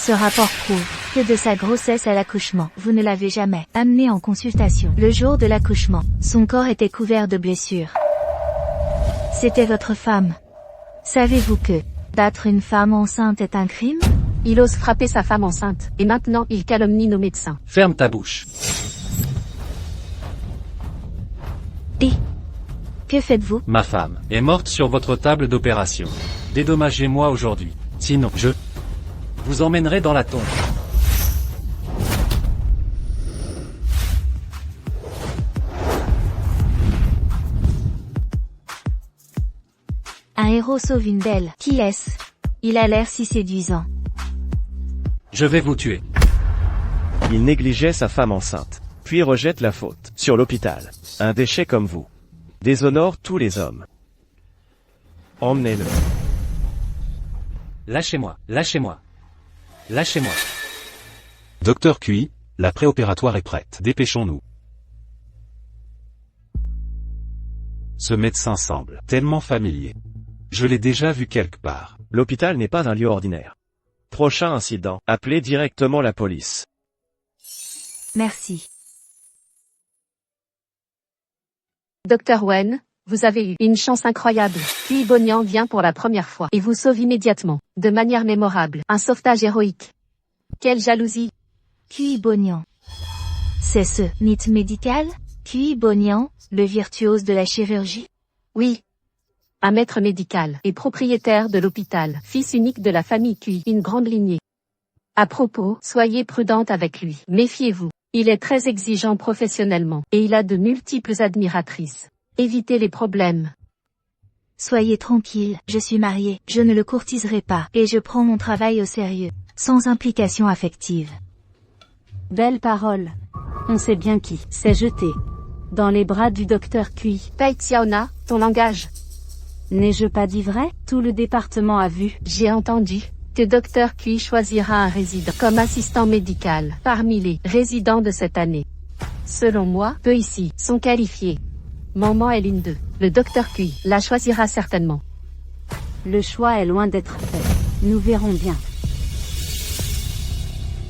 Ce rapport prouve que de sa grossesse à l'accouchement, vous ne l'avez jamais amené en consultation. Le jour de l'accouchement, son corps était couvert de blessures. C'était votre femme. Savez-vous que battre une femme enceinte est un crime? Il ose frapper sa femme enceinte, et maintenant il calomnie nos médecins. Ferme ta bouche. Et que faites-vous? Ma femme est morte sur votre table d'opération. Dédommagez-moi aujourd'hui. Sinon, je vous emmènerai dans la tombe. Un héros sauve une belle. Qui est-ce? Il a l'air si séduisant. Je vais vous tuer. Il négligeait sa femme enceinte, puis rejette la faute sur l'hôpital. Un déchet comme vous déshonore tous les hommes. Emmenez-le. Lâchez-moi, lâchez-moi. Lâchez-moi. Docteur Cui, la préopératoire est prête. Dépêchons-nous. Ce médecin semble tellement familier. Je l'ai déjà vu quelque part. L'hôpital n'est pas un lieu ordinaire. Prochain incident, appelez directement la police. Merci. Docteur Wen, vous avez eu une chance incroyable. Puis Bonian vient pour la première fois et vous sauve immédiatement, de manière mémorable. Un sauvetage héroïque. Quelle jalousie. Cui Bonian. C'est ce mythe médical? Cui Bonian, le virtuose de la chirurgie? Oui. Un maître médical et propriétaire de l'hôpital, fils unique de la famille Cui, une grande lignée. À propos, soyez prudente avec lui. Méfiez-vous. Il est très exigeant professionnellement, et il a de multiples admiratrices. Évitez les problèmes. Soyez tranquille, je suis mariée, je ne le courtiserai pas, et je prends mon travail au sérieux, sans implication affective. Belle parole. On sait bien qui s'est jeté dans les bras du docteur Cui. Pei Xiaona, ton langage. N'ai-je pas dit vrai? Tout le département a vu. J'ai entendu que Dr. Cui choisira un résident comme assistant médical parmi les résidents de cette année. Selon moi, peu ici sont qualifiés. Maman et Linde 2. Le Dr. Cui la choisira certainement. Le choix est loin d'être fait. Nous verrons bien.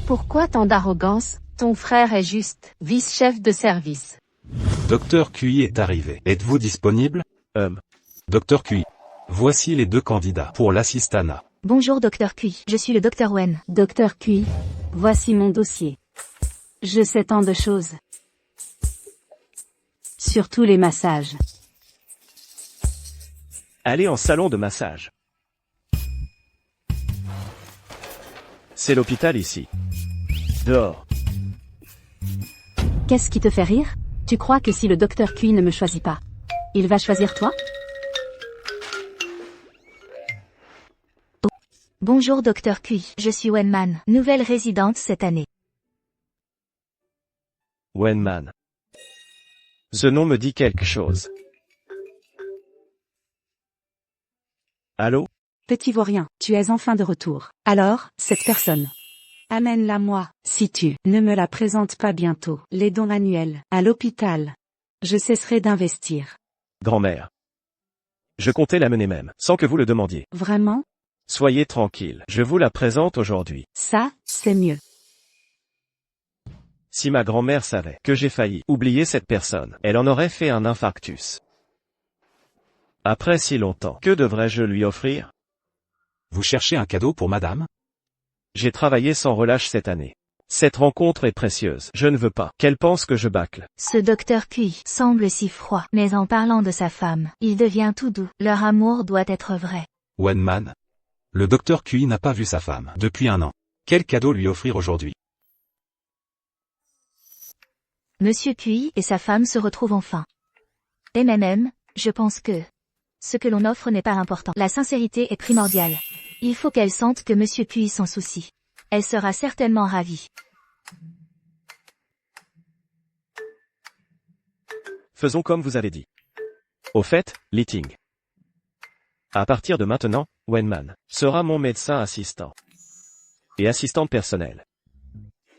Pourquoi tant d'arrogance? Ton frère est juste vice-chef de service. Docteur Cui est arrivé. Êtes-vous disponible? Docteur Cui. Voici les deux candidats pour l'assistanat. Bonjour Dr. Cui, je suis le Dr. Wen. Docteur Cui, voici mon dossier. Je sais tant de choses. Surtout les massages. Allez en salon de massage. C'est l'hôpital ici. Dehors. Qu'est-ce qui te fait rire? Tu crois que si le docteur Cui ne me choisit pas, il va choisir toi? Bonjour Dr. Cui, je suis Wenman, nouvelle résidente cette année. Wenman. Ce nom me dit quelque chose. Allô? Petit vaurien, tu es enfin de retour. Alors, cette personne. Amène-la moi, si tu ne me la présentes pas bientôt. Les dons annuels, à l'hôpital. Je cesserai d'investir. Grand-mère. Je comptais l'amener même, sans que vous le demandiez. Vraiment? Soyez tranquille, je vous la présente aujourd'hui. Ça, c'est mieux. Si ma grand-mère savait que j'ai failli oublier cette personne, elle en aurait fait un infarctus. Après si longtemps, que devrais-je lui offrir? Vous cherchez un cadeau pour madame? J'ai travaillé sans relâche cette année. Cette rencontre est précieuse, je ne veux pas qu'elle pense que je bâcle. Ce Dr. Cui semble si froid, mais en parlant de sa femme, il devient tout doux. Leur amour doit être vrai. Wenman. Le docteur Cui n'a pas vu sa femme depuis 1 an. Quel cadeau lui offrir aujourd'hui? Monsieur Cui et sa femme se retrouvent enfin. Et même, je pense que ce que l'on offre n'est pas important. La sincérité est primordiale. Il faut qu'elle sente que Monsieur Cui s'en soucie. Elle sera certainement ravie. Faisons comme vous avez dit. Au fait, Li Ting. À partir de maintenant, Wenman sera mon médecin assistant. Et assistante personnelle.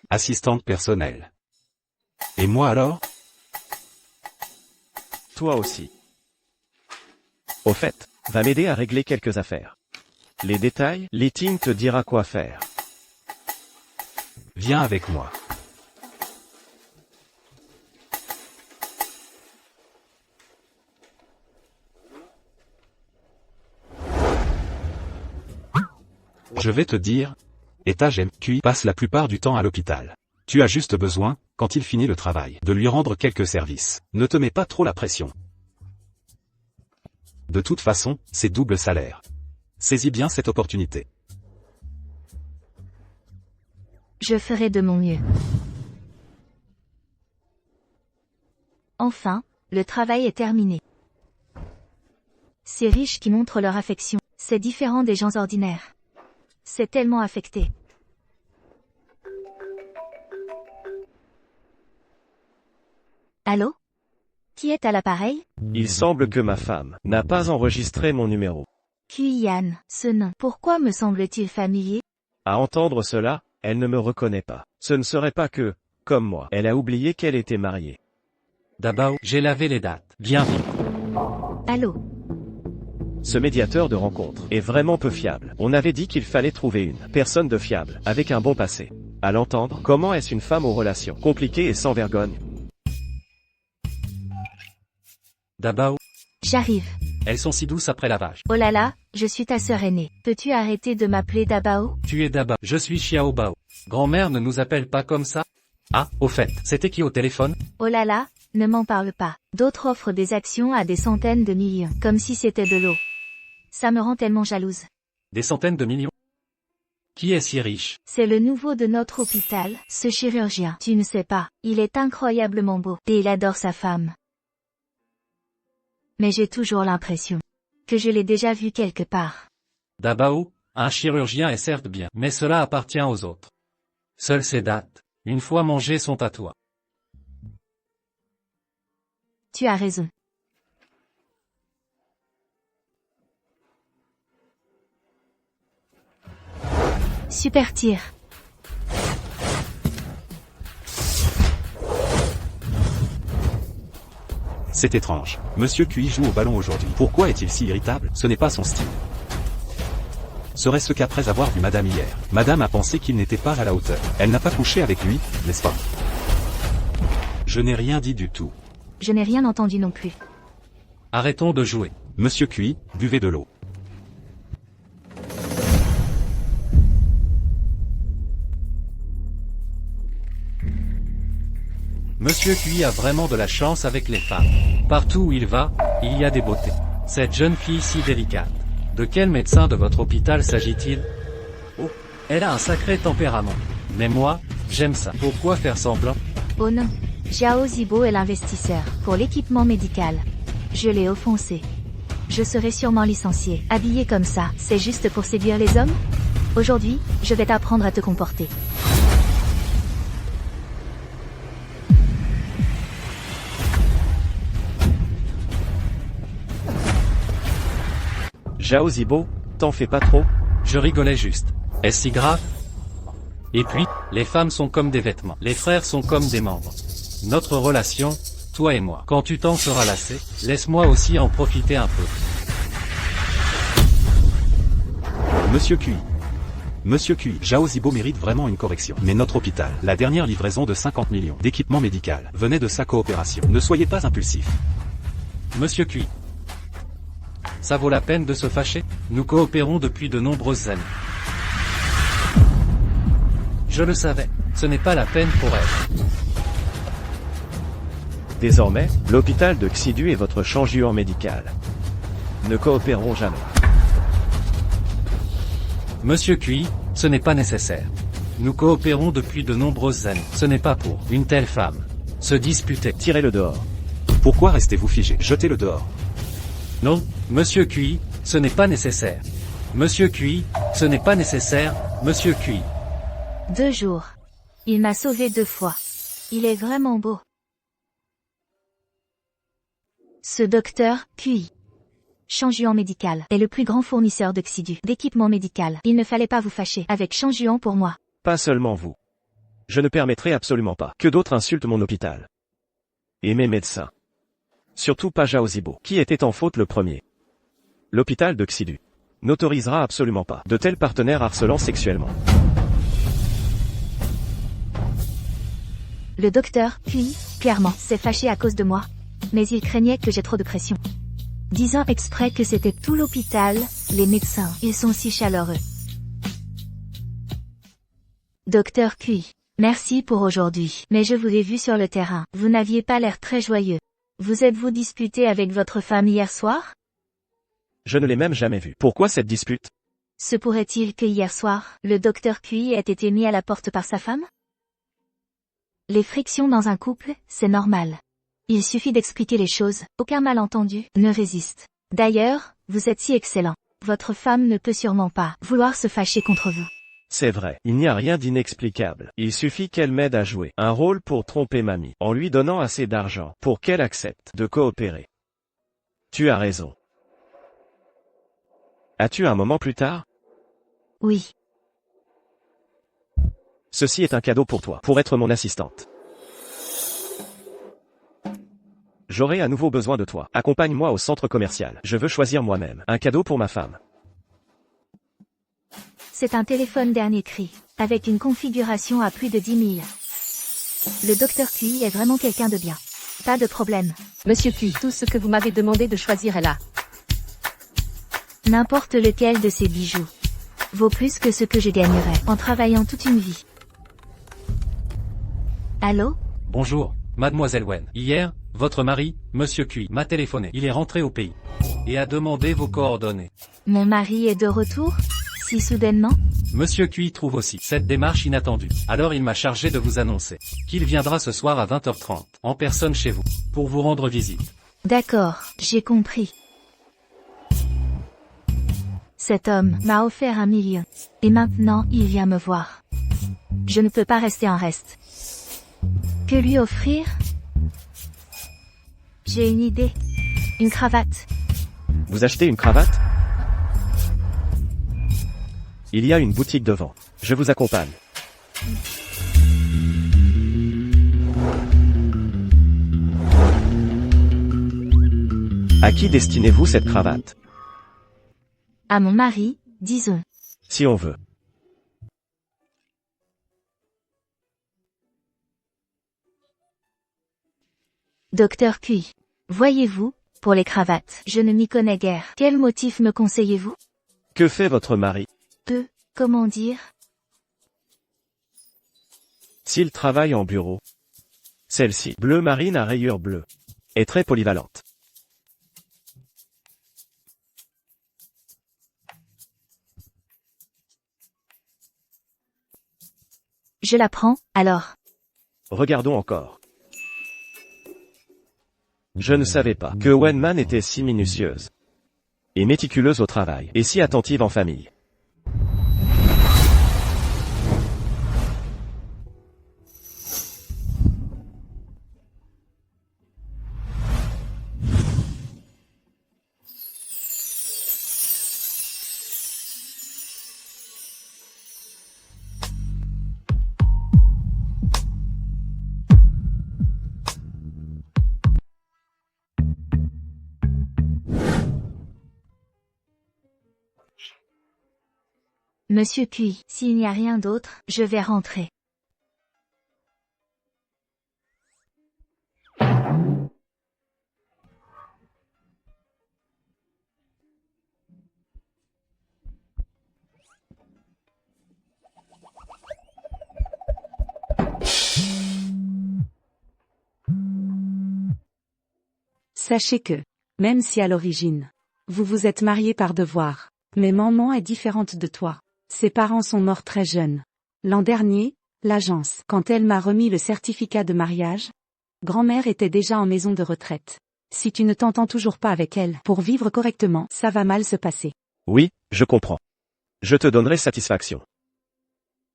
Assistante personnelle. Et moi alors? Toi aussi. Au fait, va m'aider à régler quelques affaires. Les détails, Li Ting te dira quoi faire. Viens avec moi. Je vais te dire, Étage MQI passe la plupart du temps à l'hôpital. Tu as juste besoin, quand il finit le travail, de lui rendre quelques services. Ne te mets pas trop la pression. De toute façon, c'est double salaire. Saisis bien cette opportunité. Je ferai de mon mieux. Enfin, le travail est terminé. Ces riches qui montrent leur affection, c'est différent des gens ordinaires. C'est tellement affecté. Allô? Qui est à l'appareil? Il semble que ma femme n'a pas enregistré mon numéro. Yann, ce nom. Pourquoi me semble-t-il familier? À entendre cela, elle ne me reconnaît pas. Ce ne serait pas que, comme moi, elle a oublié qu'elle était mariée. Dabao, j'ai lavé les dates. Viens vite. Allô? Ce médiateur de rencontre est vraiment peu fiable. On avait dit qu'il fallait trouver une personne de fiable, avec un bon passé. À l'entendre, comment est-ce une femme aux relations compliquées et sans vergogne? Dabao, J'arrive. elles sont si douces après lavage. Oh là là, je suis ta sœur aînée. Peux-tu arrêter de m'appeler Dabao? Tu es Dabao. Je suis Xiao Bao. Grand-mère ne nous appelle pas comme ça? Ah, au fait, c'était qui au téléphone? Oh là là, ne m'en parle pas. D'autres offrent des actions à des centaines de millions, comme si c'était de l'eau. Ça me rend tellement jalouse. Des centaines de millions? Qui est si riche? C'est le nouveau de notre hôpital, ce chirurgien. Tu ne sais pas, il est incroyablement beau, et il adore sa femme. Mais j'ai toujours l'impression que je l'ai déjà vu quelque part. Dabao, un chirurgien est certes bien, mais cela appartient aux autres. Seules ces dates, une fois mangées, sont à toi. Tu as raison. Super tir. C'est étrange. Monsieur QI joue au ballon aujourd'hui. Pourquoi est-il si irritable? Ce n'est pas son style. Serait-ce qu'après avoir vu Madame hier, Madame a pensé qu'il n'était pas à la hauteur. Elle n'a pas couché avec lui, n'est-ce pas? Je n'ai rien dit du tout. Je n'ai rien entendu non plus. Arrêtons de jouer. Monsieur QI, buvez de l'eau. Monsieur QI a vraiment de la chance avec les femmes. Partout où il va, il y a des beautés. Cette jeune fille si délicate. De quel médecin de votre hôpital s'agit-il? Oh, elle a un sacré tempérament. Mais moi, j'aime ça. Pourquoi faire semblant? Oh non. Xiao Zibo est l'investisseur pour l'équipement médical. Je l'ai offensé. Je serai sûrement licencié. Habillé comme ça, c'est juste pour séduire les hommes? Aujourd'hui, je vais t'apprendre à te comporter. Xiao Zibo, t'en fais pas trop? Je rigolais juste. Est-ce si grave? Et puis, les femmes sont comme des vêtements. Les frères sont comme des membres. Notre relation, toi et moi. Quand tu t'en seras lassé, laisse-moi aussi en profiter un peu. Monsieur QI. Monsieur QI, Xiao Zibo mérite vraiment une correction. Mais notre hôpital, la dernière livraison de 50 millions d'équipements médicaux, venait de sa coopération. Ne soyez pas impulsif. Monsieur QI. Ça vaut la peine de se fâcher? Nous coopérons depuis de nombreuses années. Je le savais, ce n'est pas la peine pour elle. Désormais, l'hôpital de Xidu est votre changeant médical. Ne coopéreront jamais. Monsieur QI, ce n'est pas nécessaire. Nous coopérons depuis de nombreuses années. Ce n'est pas pour une telle femme se disputer. Tirez-le dehors. Pourquoi restez-vous figé? Jetez-le dehors. Non, Monsieur QI, ce n'est pas nécessaire. Monsieur QI, ce n'est pas nécessaire, Monsieur QI. 2 jours. Il m'a sauvé 2 fois. Il est vraiment beau. Ce docteur, QI, Changjuan Médical, est le plus grand fournisseur de Xidu, d'équipement médical. Il ne fallait pas vous fâcher avec Changjuan pour moi. Pas seulement vous. Je ne permettrai absolument pas que d'autres insultent mon hôpital. Et mes médecins. Surtout pas Xiao Zibo, qui était en faute le premier. L'hôpital de Xidu n'autorisera absolument pas de tels partenaires harcelant sexuellement. Le docteur, puis, clairement, s'est fâché à cause de moi. Mais il craignait que j'ai trop de pression. Disant exprès que c'était tout l'hôpital, les médecins, ils sont si chaleureux. Docteur Cui. Merci pour aujourd'hui. Mais je vous ai vu sur le terrain. Vous n'aviez pas l'air très joyeux. Vous êtes-vous disputé avec votre femme hier soir? Je ne l'ai même jamais vu. Pourquoi cette dispute? Se pourrait-il que hier soir, le docteur Cui ait été mis à la porte par sa femme? Les frictions dans un couple, c'est normal. Il suffit d'expliquer les choses, aucun malentendu ne résiste. D'ailleurs, vous êtes si excellent. Votre femme ne peut sûrement pas vouloir se fâcher contre vous. C'est vrai, il n'y a rien d'inexplicable. Il suffit qu'elle m'aide à jouer un rôle pour tromper mamie, en lui donnant assez d'argent pour qu'elle accepte de coopérer. Tu as raison. As-tu un moment plus tard? Oui. Ceci est un cadeau pour toi, pour être mon assistante. J'aurai à nouveau besoin de toi. Accompagne-moi au centre commercial. Je veux choisir moi-même un cadeau pour ma femme. C'est un téléphone dernier cri, avec une configuration à plus de 10 000. Le docteur Cui est vraiment quelqu'un de bien. Pas de problème. Monsieur Cui, tout ce que vous m'avez demandé de choisir est là. N'importe lequel de ces bijoux vaut plus que ce que je gagnerais en travaillant toute une vie. Allô? Bonjour, mademoiselle Wen. Hier, votre mari, monsieur Cui, m'a téléphoné. Il est rentré au pays. Et a demandé vos coordonnées. Mon mari est de retour? Si soudainement? Monsieur Cui trouve aussi cette démarche inattendue. Alors il m'a chargé de vous annoncer qu'il viendra ce soir à 20h30, en personne chez vous, pour vous rendre visite. D'accord, j'ai compris. Cet homme m'a offert 1 million. Et maintenant, il vient me voir. Je ne peux pas rester en reste. Que lui offrir? J'ai une idée. Une cravate. Vous achetez une cravate? Il y a une boutique devant. Je vous accompagne. À qui destinez-vous cette cravate? À mon mari, disons. Si on veut. Docteur Cui. Voyez-vous, pour les cravates, je ne m'y connais guère. Quel motif me conseillez-vous? Que fait votre mari? Comment dire? S'il travaille en bureau. Celle-ci, bleu marine à rayures bleues, est très polyvalente. Je la prends, alors. Regardons encore. Je ne savais pas que Wenman était si minutieuse et méticuleuse au travail, et si attentive en famille. Monsieur Cui, s'il n'y a rien d'autre, je vais rentrer. Sachez que, même si à l'origine, vous vous êtes mariés par devoir, mais maman est différente de toi. Ses parents sont morts très jeunes. L'an dernier, l'agence, quand elle m'a remis le certificat de mariage, grand-mère était déjà en maison de retraite. Si tu ne t'entends toujours pas avec elle pour vivre correctement, ça va mal se passer. Oui, je comprends. Je te donnerai satisfaction.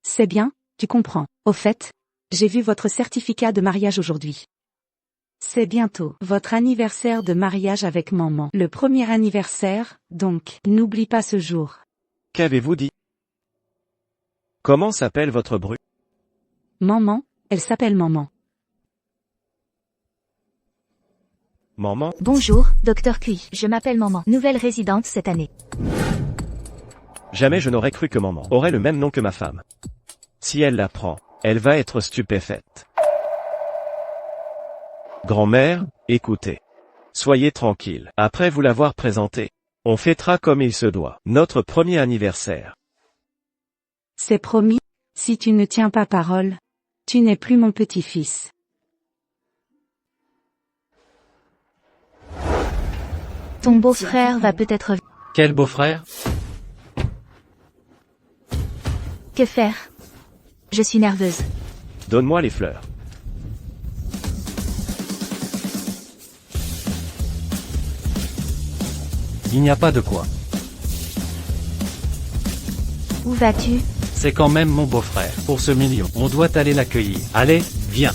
C'est bien, tu comprends. Au fait, j'ai vu votre certificat de mariage aujourd'hui. C'est bientôt votre anniversaire de mariage avec maman. Le premier anniversaire, donc, n'oublie pas ce jour. Qu'avez-vous dit? Comment s'appelle votre bru? Maman, elle s'appelle Maman. Maman? Bonjour, Docteur Cui. Je m'appelle Maman, nouvelle résidente cette année. Jamais je n'aurais cru que maman aurait le même nom que ma femme. Si elle l'apprend, elle va être stupéfaite. Grand-mère, écoutez. Soyez tranquille. Après vous l'avoir présenté, on fêtera comme il se doit. Notre premier anniversaire. C'est promis, si tu ne tiens pas parole, tu n'es plus mon petit-fils. Ton beau-frère va peut-être... Quel beau-frère? Que faire? Je suis nerveuse. Donne-moi les fleurs. Il n'y a pas de quoi. Où vas-tu? C'est quand même mon beau-frère. Pour ce million, on doit aller l'accueillir. Allez, viens.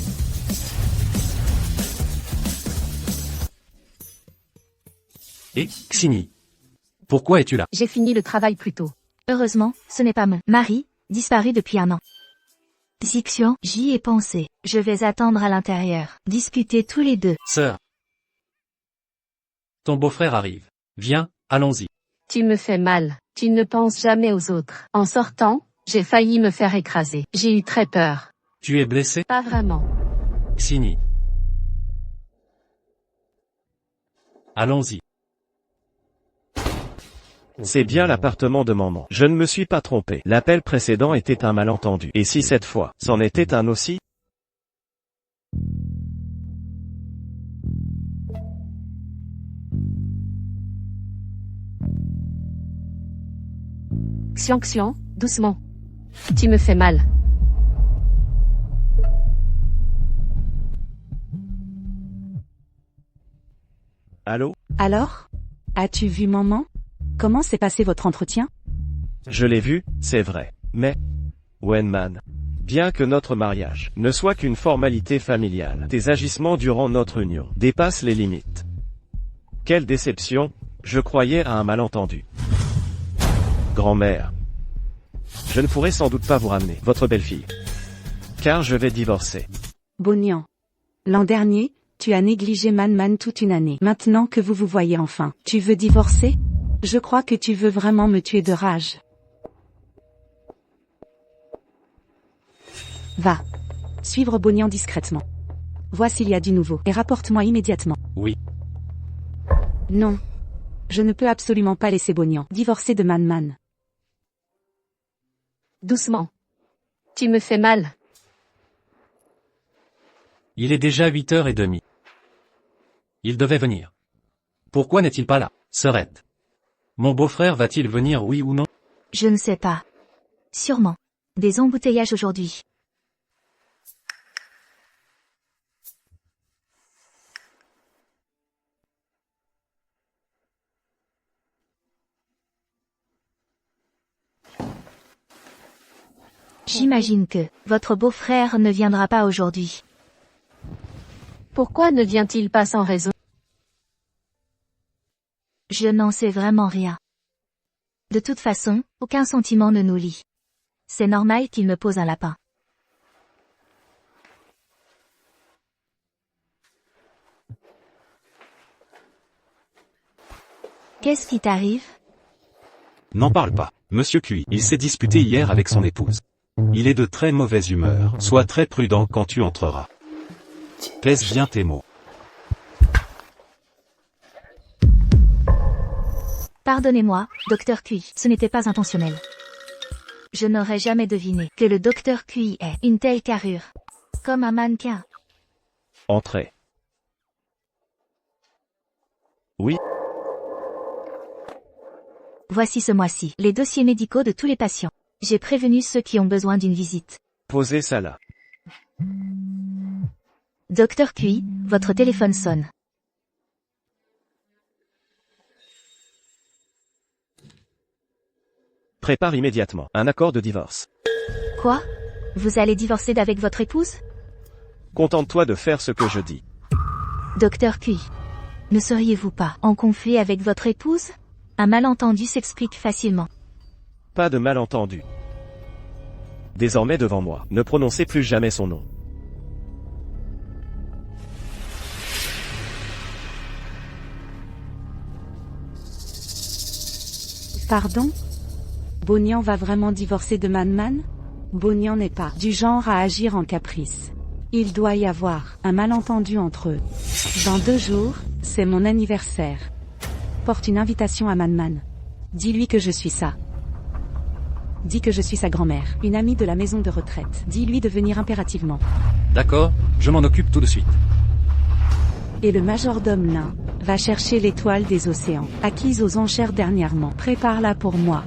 Et, Xini. Pourquoi es-tu là? J'ai fini le travail plus tôt. Heureusement, ce n'est pas mon mari, disparu depuis un an. Xixian, j'y ai pensé. Je vais attendre à l'intérieur. Discuter tous les deux. Sœur. Ton beau-frère arrive. Viens, allons-y. Tu me fais mal. Tu ne penses jamais aux autres. En sortant, j'ai failli me faire écraser. J'ai eu très peur. Tu es blessé? Pas vraiment. Xini. Allons-y. C'est bien l'appartement de maman. Je ne me suis pas trompé. L'appel précédent était un malentendu. Et si cette fois, c'en était un aussi? Xian, doucement. Tu me fais mal. Allô? Alors? As-tu vu maman? Comment s'est passé votre entretien? Je l'ai vu, c'est vrai. Mais, Wenman, bien que notre mariage ne soit qu'une formalité familiale, tes agissements durant notre union dépassent les limites. Quelle déception, je croyais à un malentendu. Grand-mère, je ne pourrai sans doute pas vous ramener, votre belle-fille. Car je vais divorcer. Bonian. L'an dernier, tu as négligé Man toute une année. Maintenant que vous vous voyez enfin, tu veux divorcer? Je crois que tu veux vraiment me tuer de rage. Va. Suivre Bonian discrètement. Vois s'il y a du nouveau, et rapporte-moi immédiatement. Oui. Non. Je ne peux absolument pas laisser Bonian divorcer de Man. Doucement. Tu me fais mal. Il est déjà 8h30. Il devait venir. Pourquoi n'est-il pas là? Sœurette. Mon beau-frère va-t-il venir, oui ou non? Je ne sais pas. Sûrement. Des embouteillages aujourd'hui. J'imagine que votre beau-frère ne viendra pas aujourd'hui. Pourquoi ne vient-il pas sans raison? Je n'en sais vraiment rien. De toute façon, aucun sentiment ne nous lie. C'est normal qu'il me pose un lapin. Qu'est-ce qui t'arrive? N'en parle pas. Monsieur Cui, il s'est disputé hier avec son épouse. Il est de très mauvaise humeur. Sois très prudent quand tu entreras. Pèse bien tes mots. Pardonnez-moi, Docteur Cui, ce n'était pas intentionnel. Je n'aurais jamais deviné que le Docteur Cui ait une telle carrure. Comme un mannequin. Entrez. Oui, Voici ce mois-ci les dossiers médicaux de tous les patients. J'ai prévenu ceux qui ont besoin d'une visite. posez ça là. Docteur Cui, votre téléphone sonne. Prépare immédiatement un accord de divorce. Quoi? Vous allez divorcer d'avec votre épouse? Contente-toi de faire ce que je dis. Docteur Cui. Ne seriez-vous pas en conflit avec votre épouse? Un malentendu s'explique facilement. Pas de malentendu. Désormais devant moi, ne prononcez plus jamais son nom. Pardon? Bonian va vraiment divorcer de Man? Bonian n'est pas du genre à agir en caprice. Il doit y avoir un malentendu entre eux. Dans 2 jours, c'est mon anniversaire. Porte une invitation à Manman. Dis-lui que je suis ça. Dis que je suis sa grand-mère, une amie de la maison de retraite. Dis-lui de venir impérativement. D'accord, je m'en occupe tout de suite. Et le majordome nain va chercher l'étoile des océans, acquise aux enchères dernièrement. Prépare-la pour moi.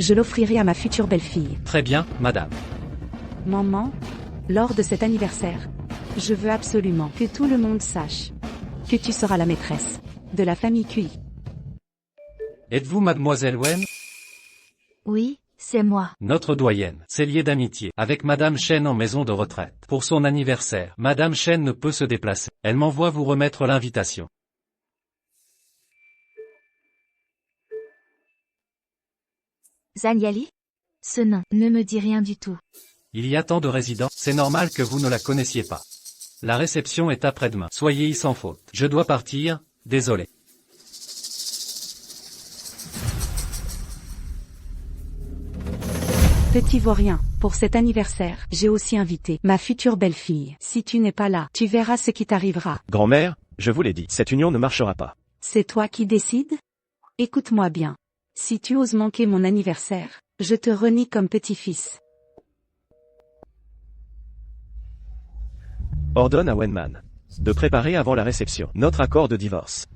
Je l'offrirai à ma future belle-fille. Très bien, madame. Maman, lors de cet anniversaire, je veux absolument que tout le monde sache que tu seras la maîtresse de la famille QI. Êtes-vous mademoiselle Wen? Oui, c'est moi. Notre doyenne, c'est lié d'amitié, avec Madame Chen en maison de retraite. Pour son anniversaire, Madame Chen ne peut se déplacer. Elle m'envoie vous remettre l'invitation. Zanyali? Ce nom ne me dit rien du tout. Il y a tant de résidents, c'est normal que vous ne la connaissiez pas. La réception est après-demain. Soyez-y sans faute. Je dois partir, désolé. Petit vaurien, pour cet anniversaire, j'ai aussi invité ma future belle-fille. Si tu n'es pas là, tu verras ce qui t'arrivera. Grand-mère, je vous l'ai dit, cette union ne marchera pas. C'est toi qui décides? Écoute-moi bien. Si tu oses manquer mon anniversaire, je te renie comme petit-fils. Ordonne à Wenman de préparer avant la réception notre accord de divorce.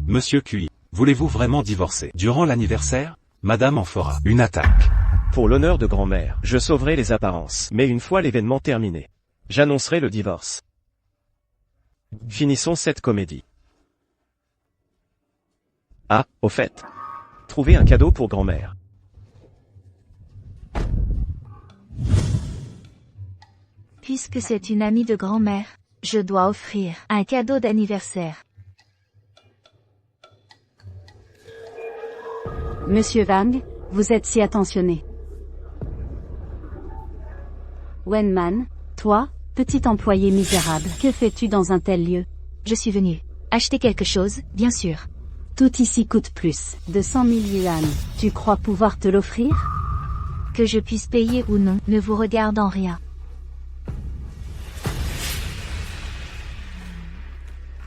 Monsieur QI, voulez-vous vraiment divorcer? Durant l'anniversaire, madame en fera une attaque. Pour l'honneur de grand-mère, je sauverai les apparences. Mais une fois l'événement terminé, j'annoncerai le divorce. Finissons cette comédie. Ah, au fait. Trouvez un cadeau pour grand-mère. Puisque c'est une amie de grand-mère, je dois offrir un cadeau d'anniversaire. Monsieur Wang, vous êtes si attentionné. Wenman, toi, petit employé misérable, que fais-tu dans un tel lieu? Je suis venu acheter quelque chose, bien sûr. Tout ici coûte plus de 100 000 yuan. Tu crois pouvoir te l'offrir? Que je puisse payer ou non, ne vous regarde en rien.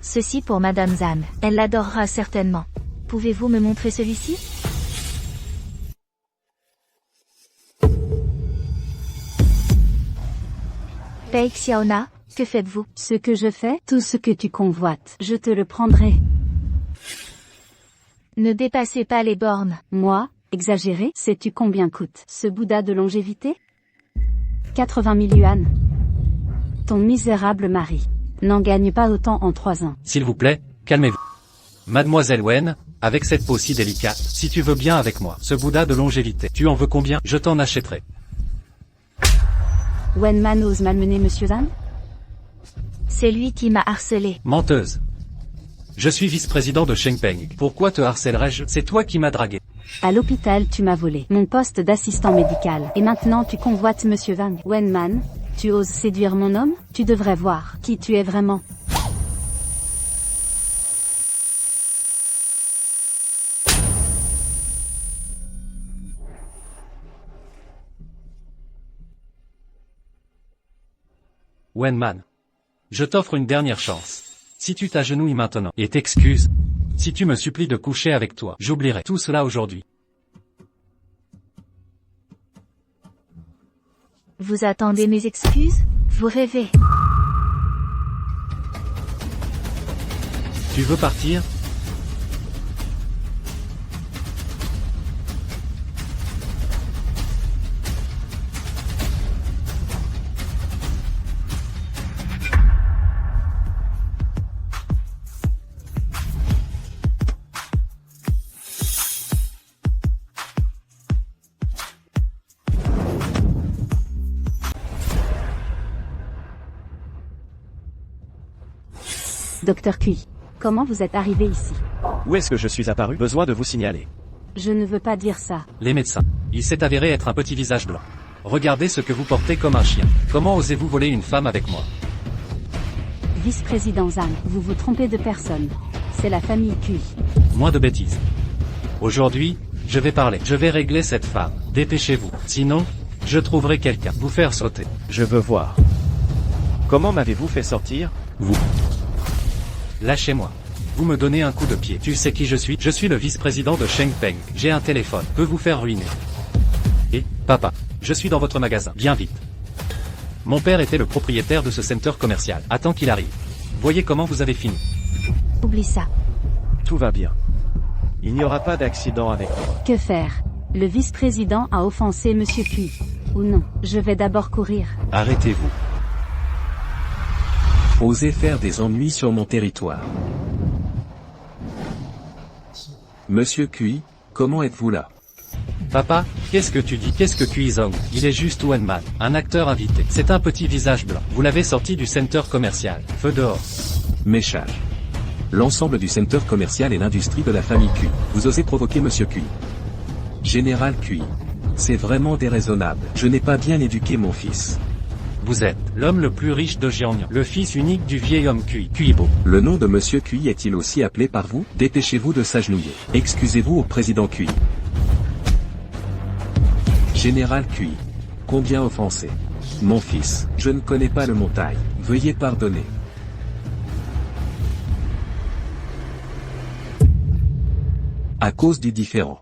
Ceci pour Madame Zhan, elle l'adorera certainement. Pouvez-vous me montrer celui-ci? Pei Xiaona, que faites-vous? Ce que je fais, tout ce que tu convoites, je te le prendrai. Ne dépassez pas les bornes. Moi, exagéré, sais-tu combien coûte ce Bouddha de longévité? 80 000 yuan. Ton misérable mari n'en gagne pas autant en 3 ans. S'il vous plaît, calmez-vous. Mademoiselle Wen, avec cette peau si délicate, si tu veux bien avec moi, ce Bouddha de longévité, tu en veux combien? Je t'en achèterai. Wenman ose malmener Monsieur Zhan? C'est lui qui m'a harcelé. Menteuse. Je suis vice-président de Shengpeng. Pourquoi te harcèlerais-je? C'est toi qui m'as dragué. À l'hôpital tu m'as volé mon poste d'assistant médical. Et maintenant tu convoites Monsieur Wang. Wenman, tu oses séduire mon homme? Tu devrais voir qui tu es vraiment. Wenman. Je t'offre une dernière chance. Si tu t'agenouilles maintenant et t'excuses, si tu me supplies de coucher avec toi, j'oublierai tout cela aujourd'hui. Vous attendez mes excuses? Vous rêvez. Tu veux partir? Docteur QI, comment vous êtes arrivé ici? Où est-ce que je suis apparu? Besoin de vous signaler. Je ne veux pas dire ça. Les médecins. Il s'est avéré être un petit visage blanc. Regardez ce que vous portez comme un chien. Comment osez-vous voler une femme avec moi? Vice-président Zhan, vous vous trompez de personne. C'est la famille QI. Moins de bêtises. Aujourd'hui, je vais parler. Je vais régler cette femme. Dépêchez-vous. Sinon, je trouverai quelqu'un. Vous faire sauter. Je veux voir. Comment m'avez-vous fait sortir? Vous. Lâchez-moi. Vous me donnez un coup de pied. Tu sais qui je suis? Je suis le vice-président de Sheng Peng. J'ai un téléphone. Peut vous faire ruiner. Et, papa, je suis dans votre magasin. Viens vite. Mon père était le propriétaire de ce center commercial. Attends qu'il arrive. Voyez comment vous avez fini. Oublie ça. Tout va bien. Il n'y aura pas d'accident avec moi. Que faire? Le vice-président a offensé Monsieur Cui. Ou non, je vais d'abord courir. Arrêtez-vous. Osez faire des ennuis sur mon territoire. Monsieur Cui, comment êtes-vous là? Papa, qu'est-ce que tu dis? Qu'est-ce que Kuizong? Il est juste Wenman, un acteur invité. C'est un petit visage blanc. Vous l'avez sorti du center commercial. Feu dehors. Méchage. L'ensemble du center commercial est l'industrie de la famille Cui. Vous osez provoquer Monsieur Cui. Général Cui. C'est vraiment déraisonnable. Je n'ai pas bien éduqué mon fils. Vous êtes l'homme le plus riche de Jiangnan, le fils unique du vieil homme Kuibo. Le nom de Monsieur Cui est-il aussi appelé par vous? Dépêchez-vous de s'agenouiller. Excusez-vous au président Cui. Général Cui. Combien offensé? Mon fils, je ne connais pas le montagne. Veuillez pardonner. À cause du différend.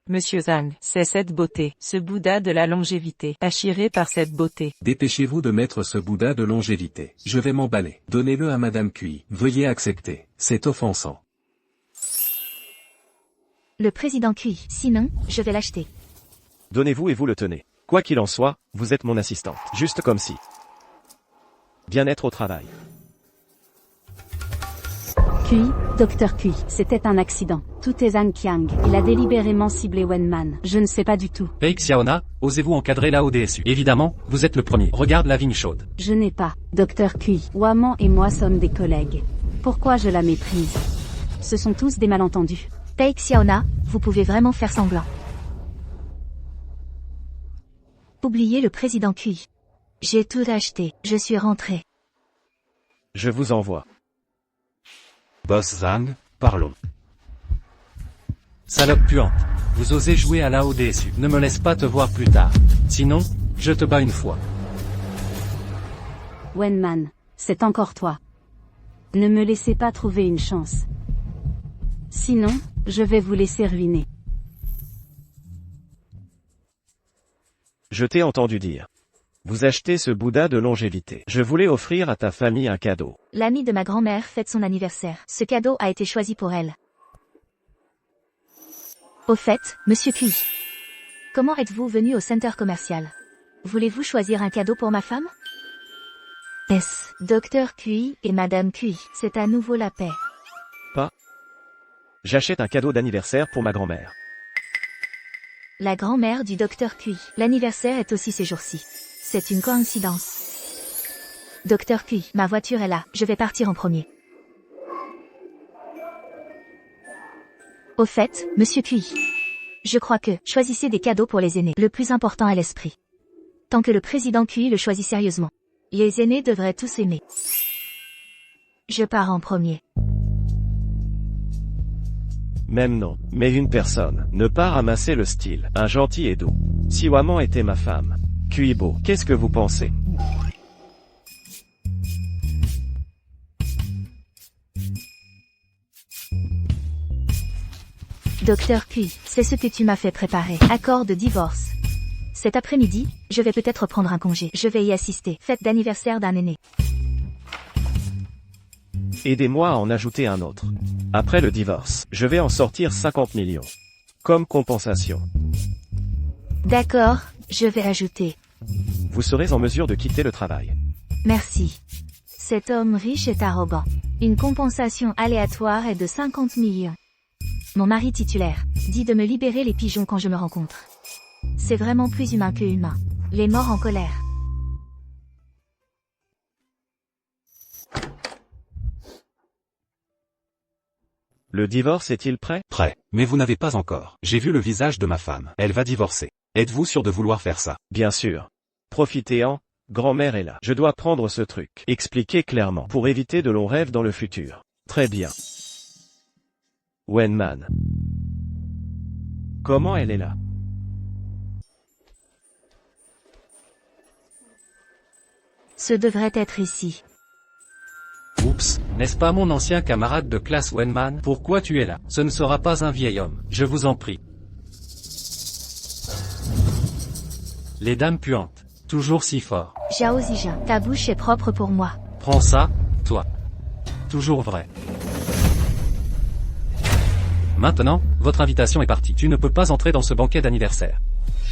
Monsieur Zhang, c'est cette beauté, ce Bouddha de la longévité, attiré par cette beauté. Dépêchez-vous de mettre ce Bouddha de longévité. Je vais m'emballer. Donnez-le à Madame Cui. Veuillez accepter. C'est offensant. Le président Cui. Sinon, je vais l'acheter. Donnez-vous et vous le tenez. Quoi qu'il en soit, vous êtes mon assistante. Juste comme si. Bien-être au travail. Cui, Docteur Cui, c'était un accident. Tout est Zhang Qiang. Il a délibérément ciblé Wenman. Je ne sais pas du tout. Pei Xiaona, osez-vous encadrer la ODSU? Évidemment, vous êtes le premier. Regarde la vigne chaude. Je n'ai pas. Docteur Cui, Waman et moi sommes des collègues. Pourquoi je la méprise? Ce sont tous des malentendus. Pei Xiaona, vous pouvez vraiment faire semblant. Oubliez le président Cui. J'ai tout acheté. Je suis rentré. Je vous envoie. Boss Zhang, parlons. Salope puante. Vous osez jouer à la ODSU. Ne me laisse pas te voir plus tard. Sinon, je te bats une fois. Wenman, c'est encore toi. Ne me laissez pas trouver une chance. Sinon, je vais vous laisser ruiner. Je t'ai entendu dire. Vous achetez ce Bouddha de longévité. Je voulais offrir à ta famille un cadeau. L'amie de ma grand-mère fête son anniversaire. Ce cadeau a été choisi pour elle. Au fait, Monsieur Cui. Comment êtes-vous venu au center commercial? Voulez-vous choisir un cadeau pour ma femme? Est-ce Docteur Cui et Madame Cui? C'est à nouveau la paix. J'achète un cadeau d'anniversaire pour ma grand-mère. La grand-mère du Docteur Cui. L'anniversaire est aussi ces jours-ci. C'est une coïncidence. Docteur Cui, ma voiture est là. Je vais partir en premier. Au fait, Monsieur Cui. Je crois que, choisissez des cadeaux pour les aînés. Le plus important est l'esprit. Tant que le président Cui le choisit sérieusement. Les aînés devraient tous aimer. Je pars en premier. Même non. Mais une personne. Ne pas ramasser le style. Un gentil et doux. Si Waman était ma femme. Kuibo, qu'est-ce que vous pensez? Docteur Cui, c'est ce que tu m'as fait préparer. Accord de divorce. Cet après-midi, je vais peut-être prendre un congé. Je vais y assister. Fête d'anniversaire d'un aîné. Aidez-moi à en ajouter un autre. Après le divorce, je vais en sortir 50 millions. Comme compensation. D'accord, je vais ajouter. Vous serez en mesure de quitter le travail. Merci. Cet homme riche est arrogant. Une compensation aléatoire est de 50 millions. Mon mari titulaire dit de me libérer les pigeons quand je me rencontre. C'est vraiment plus humain que humain. Les morts en colère. Le divorce est-il prêt? Prêt. Mais vous n'avez pas encore. J'ai vu le visage de ma femme. Elle va divorcer. Êtes-vous sûr de vouloir faire ça? Bien sûr. Profitez-en, grand-mère est là. Je dois prendre ce truc. Expliquer clairement. Pour éviter de longs rêves dans le futur. Très bien. Wenman. Comment elle est là? Ce devrait être ici. Oups, n'est-ce pas mon ancien camarade de classe Wenman? Pourquoi tu es là? Ce ne sera pas un vieil homme, je vous en prie. Les dames puantes, toujours si fort. Zhao Zijin, ta bouche est propre pour moi. Prends ça, toi. Toujours vrai. Maintenant, votre invitation est partie. Tu ne peux pas entrer dans ce banquet d'anniversaire.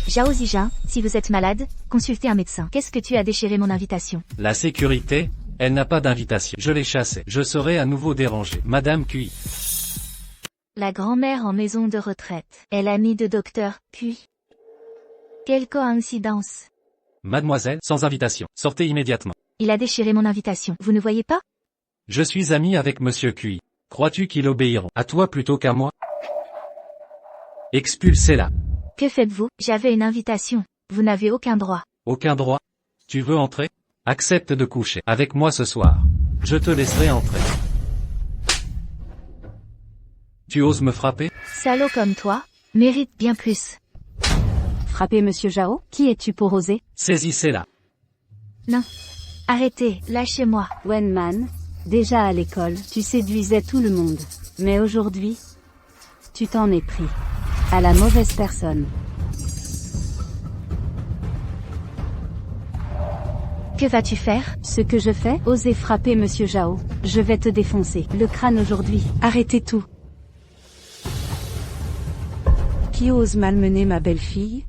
Zhao Zijin, si vous êtes malade, consultez un médecin. Qu'est-ce que tu as déchiré mon invitation? La sécurité, elle n'a pas d'invitation. Je l'ai chassée. Je serai à nouveau dérangé. Madame Cui. La grand-mère en maison de retraite. Elle amie de Docteur Cui. Quelle coïncidence. Mademoiselle, sans invitation. Sortez immédiatement. Il a déchiré mon invitation. Vous ne voyez pas? Je suis ami avec Monsieur Cui. Crois-tu qu'ils obéiront à toi plutôt qu'à moi? Expulsez-la. Que faites-vous? J'avais une invitation. Vous n'avez aucun droit. Aucun droit? Tu veux entrer? Accepte de coucher avec moi ce soir. Je te laisserai entrer. Tu oses me frapper? Salaud comme toi, mérite bien plus. Frapper Monsieur Zhao? Qui es-tu pour oser? Saisissez-la. Non. Arrêtez, lâchez-moi. Wenman, déjà à l'école, tu séduisais tout le monde. Mais aujourd'hui, tu t'en es pris à la mauvaise personne. Que vas-tu faire? Ce que je fais, oser frapper Monsieur Zhao. Je vais te défoncer le crâne aujourd'hui. Arrêtez tout. Qui ose malmener ma belle-fille?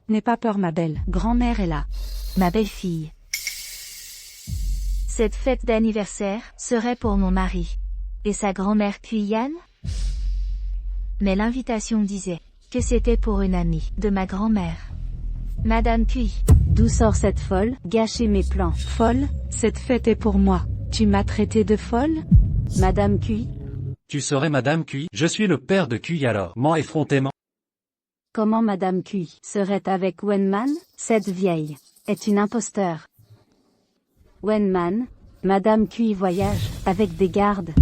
N'aie pas peur ma belle, grand-mère est là. Ma belle-fille. Cette fête d'anniversaire serait pour mon mari. Et sa grand-mère Cuyan? Mais l'invitation disait que c'était pour une amie de ma grand-mère. Madame Cui. D'où sort cette folle? Gâcher mes plans. Folle? Cette fête est pour moi. Tu m'as traité de folle? Madame Cui? Tu serais Madame Cui? Je suis le père de Cui alors. M'en effrontément. Comment Madame Cui serait avec Wenman? Cette vieille est une imposteur. Wenman, Madame Cui voyage avec des gardes.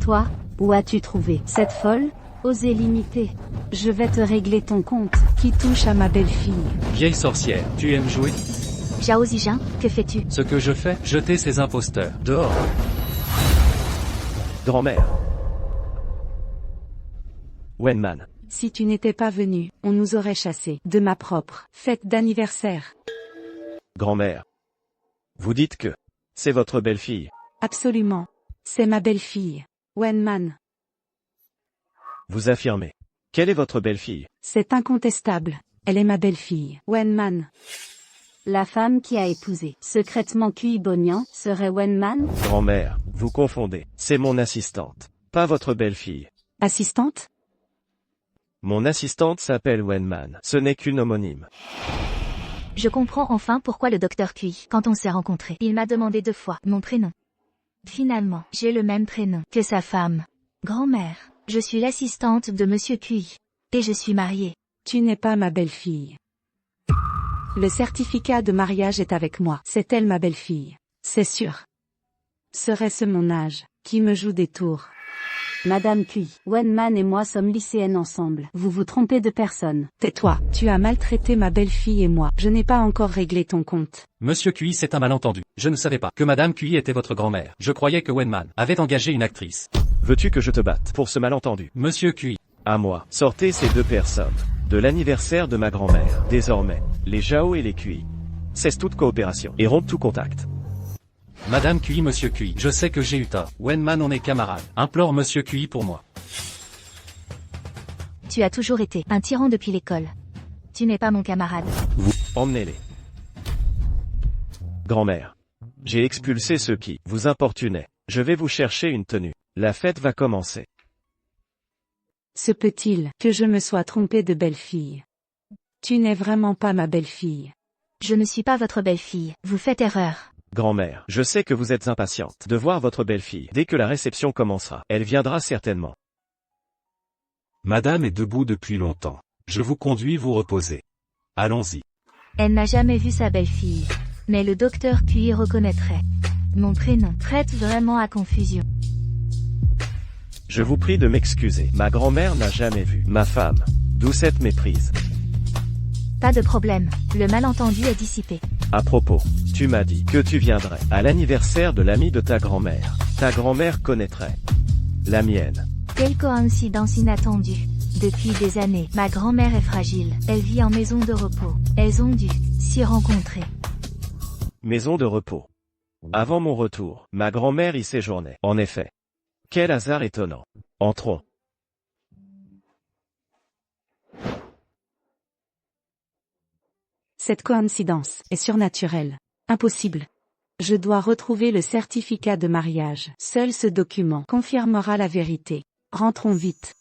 Toi, où as-tu trouvé cette folle? Osez l'imiter. Je vais te régler ton compte. Qui touche à ma belle-fille? Vieille sorcière, tu aimes jouer? Zhao Zijin, que fais-tu? Ce que je fais, jeter ces imposteurs. Dehors. Grand-mère. Wenman. Si tu n'étais pas venu, on nous aurait chassés de ma propre fête d'anniversaire. Grand-mère. Vous dites que c'est votre belle-fille. Absolument. C'est ma belle-fille. Wenman. Vous affirmez. Quelle est votre belle-fille? C'est incontestable. Elle est ma belle-fille. Wenman. La femme qui a épousé secrètement Cui Bonian serait Wenman? Grand-mère, vous confondez. C'est mon assistante. Pas votre belle-fille. Assistante? Mon assistante s'appelle Wenman. Ce n'est qu'une homonyme. Je comprends enfin pourquoi le docteur Cui, quand on s'est rencontrés, il m'a demandé 2 fois mon prénom. Finalement, j'ai le même prénom que sa femme. Grand-mère. Je suis l'assistante de Monsieur Cui. Et je suis mariée. Tu n'es pas ma belle-fille. Le certificat de mariage est avec moi. C'est elle ma belle-fille. C'est sûr. Serait-ce mon âge, qui me joue des tours? Madame Cui, Wenman et moi sommes lycéennes ensemble. Vous vous trompez de personne. Tais-toi, tu as maltraité ma belle-fille et moi. Je n'ai pas encore réglé ton compte. Monsieur Cui, c'est un malentendu. Je ne savais pas que Madame Cui était votre grand-mère. Je croyais que Wenman avait engagé une actrice. Veux-tu que je te batte pour ce malentendu? Monsieur Cui. À moi. Sortez ces 2 personnes. De l'anniversaire de ma grand-mère. Désormais, les Zhao et les Cui cessent toute coopération et rompent tout contact. Madame Cui, Monsieur Cui, je sais que j'ai eu tort. Wenman, on est camarades. Implore Monsieur Cui pour moi. Tu as toujours été un tyran depuis l'école. Tu n'es pas mon camarade. Vous, emmenez-les. Grand-mère. J'ai expulsé ceux qui vous importunaient. Je vais vous chercher une tenue. La fête va commencer. Se peut-il que je me sois trompé de belle-fille? Tu n'es vraiment pas ma belle-fille. Je ne suis pas votre belle-fille. Vous faites erreur. Grand-mère, je sais que vous êtes impatiente de voir votre belle-fille. Dès que la réception commencera, elle viendra certainement. Madame est debout depuis longtemps. Je vous conduis vous reposer. Allons-y. Elle n'a jamais vu sa belle-fille. Mais le docteur Cui reconnaîtrait. Mon prénom prête vraiment à confusion. Je vous prie de m'excuser. Ma grand-mère n'a jamais vu ma femme. D'où cette méprise. Pas de problème. Le malentendu est dissipé. À propos, tu m'as dit que tu viendrais à l'anniversaire de l'ami de ta grand-mère. Ta grand-mère connaîtrait la mienne. Quelle coïncidence inattendue. Depuis des années, ma grand-mère est fragile. Elle vit en maison de repos. Elles ont dû s'y rencontrer. Maison de repos. Avant mon retour, ma grand-mère y séjournait. En effet. Quel hasard étonnant. Entrons. Cette coïncidence est surnaturelle. Impossible. Je dois retrouver le certificat de mariage. Seul ce document confirmera la vérité. Rentrons vite.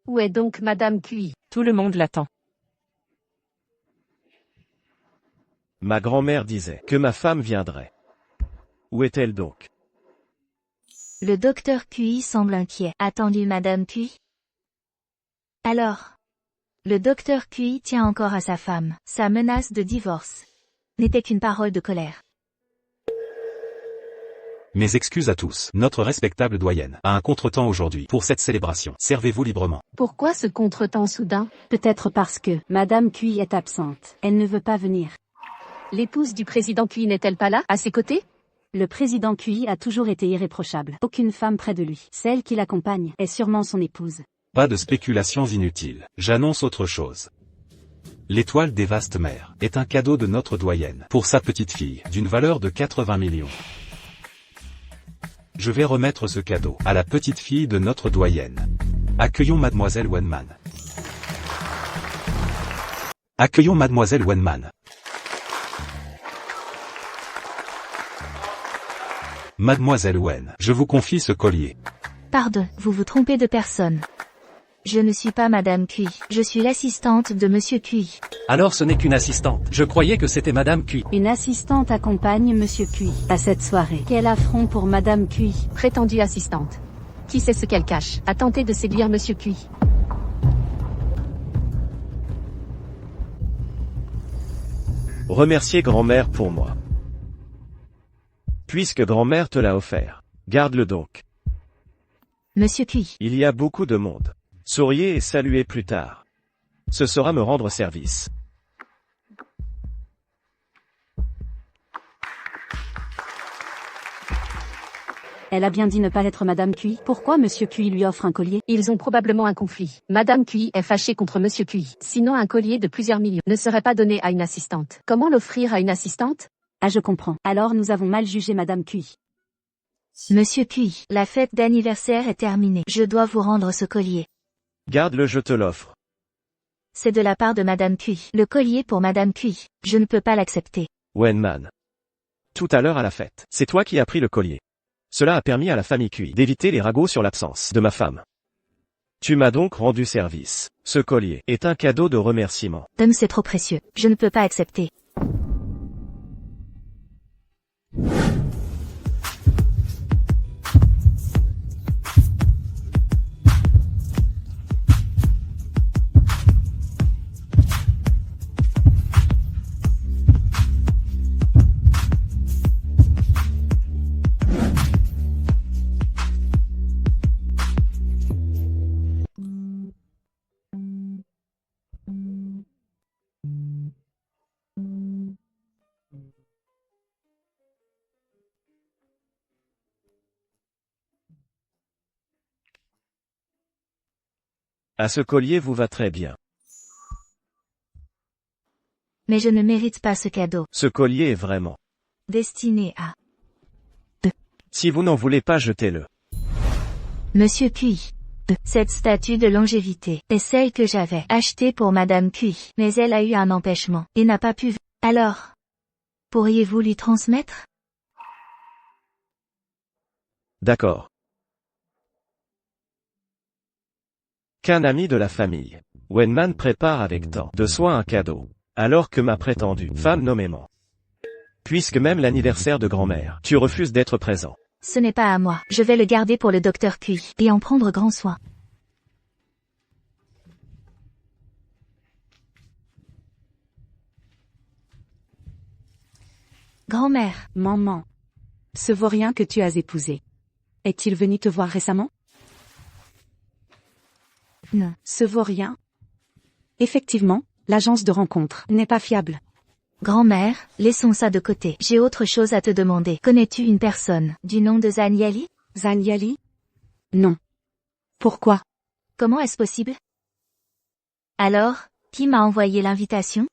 Où est donc Madame Cui? Tout le monde l'attend. Ma grand-mère disait que ma femme viendrait. Où est-elle donc? Le docteur Cui semble inquiet. Attendu Madame Cui? Alors. Le docteur Cui tient encore à sa femme. Sa menace de divorce n'était qu'une parole de colère. Mes excuses à tous. Notre respectable doyenne a un contretemps aujourd'hui pour cette célébration. Servez-vous librement. Pourquoi ce contretemps soudain? Peut-être parce que Madame Cui est absente. Elle ne veut pas venir. L'épouse du président Cui n'est-elle pas là, à ses côtés? Le président Cui a toujours été irréprochable. Aucune femme près de lui. Celle qui l'accompagne est sûrement son épouse. Pas de spéculations inutiles. J'annonce autre chose. L'étoile des vastes mers est un cadeau de notre doyenne pour sa petite fille, d'une valeur de 80 millions. Je vais remettre ce cadeau à la petite fille de notre doyenne. Accueillons Mademoiselle Wenman. Accueillons Mademoiselle Wenman. Mademoiselle Wen, je vous confie ce collier. Pardon, vous vous trompez de personne. Je ne suis pas Madame Cui. Je suis l'assistante de Monsieur Cui. Alors ce n'est qu'une assistante. Je croyais que c'était Madame Cui. Une assistante accompagne Monsieur Cui à cette soirée. Quel affront pour Madame Cui. Prétendue assistante. Qui sait ce qu'elle cache? A tenté de séduire Monsieur Cui. Remerciez grand-mère pour moi. Puisque grand-mère te l'a offert. Garde-le donc. Monsieur Cui. Il y a beaucoup de monde. Souriez et saluez plus tard. Ce sera me rendre service. Elle a bien dit ne pas être Madame Cui. Pourquoi Monsieur Cui lui offre un collier? Ils ont probablement un conflit. Madame Cui est fâchée contre Monsieur Cui. Sinon un collier de plusieurs millions ne serait pas donné à une assistante. Comment l'offrir à une assistante? Ah, je comprends. Alors nous avons mal jugé Madame Cui. Monsieur Cui, la fête d'anniversaire est terminée. Je dois vous rendre ce collier. Garde-le, je te l'offre. C'est de la part de Madame Cui. Le collier pour Madame Cui. Je ne peux pas l'accepter. Wenman. Tout à l'heure à la fête, c'est toi qui as pris le collier. Cela a permis à la famille Cui d'éviter les ragots sur l'absence de ma femme. Tu m'as donc rendu service. Ce collier est un cadeau de remerciement. C'est trop précieux. Je ne peux pas accepter. À ce collier vous va très bien. Mais je ne mérite pas ce cadeau. Ce collier est vraiment Destiné à Si vous n'en voulez pas, jetez-le. Monsieur Cui. Cette statue de longévité est celle que j'avais achetée pour Madame Cui, mais elle a eu un empêchement et n'a pas pu. Alors, pourriez-vous lui transmettre? D'accord. Qu'un ami de la famille, Wenman, prépare avec tant de soin un cadeau, alors que ma prétendue femme nommément. Puisque même l'anniversaire de grand-mère, tu refuses d'être présent. Ce n'est pas à moi. Je vais le garder pour le docteur Cui et en prendre grand soin. Grand-mère. Maman. Ce vaurien que tu as épousé. Est-il venu te voir récemment? Non. Ce vaurien Effectivement, l'agence de rencontre n'est pas fiable. Grand-mère, laissons ça de côté. J'ai autre chose à te demander. Connais-tu une personne du nom de Zaniali? Zaniali? Non. Pourquoi? Comment est-ce possible? Alors, qui m'a envoyé l'invitation?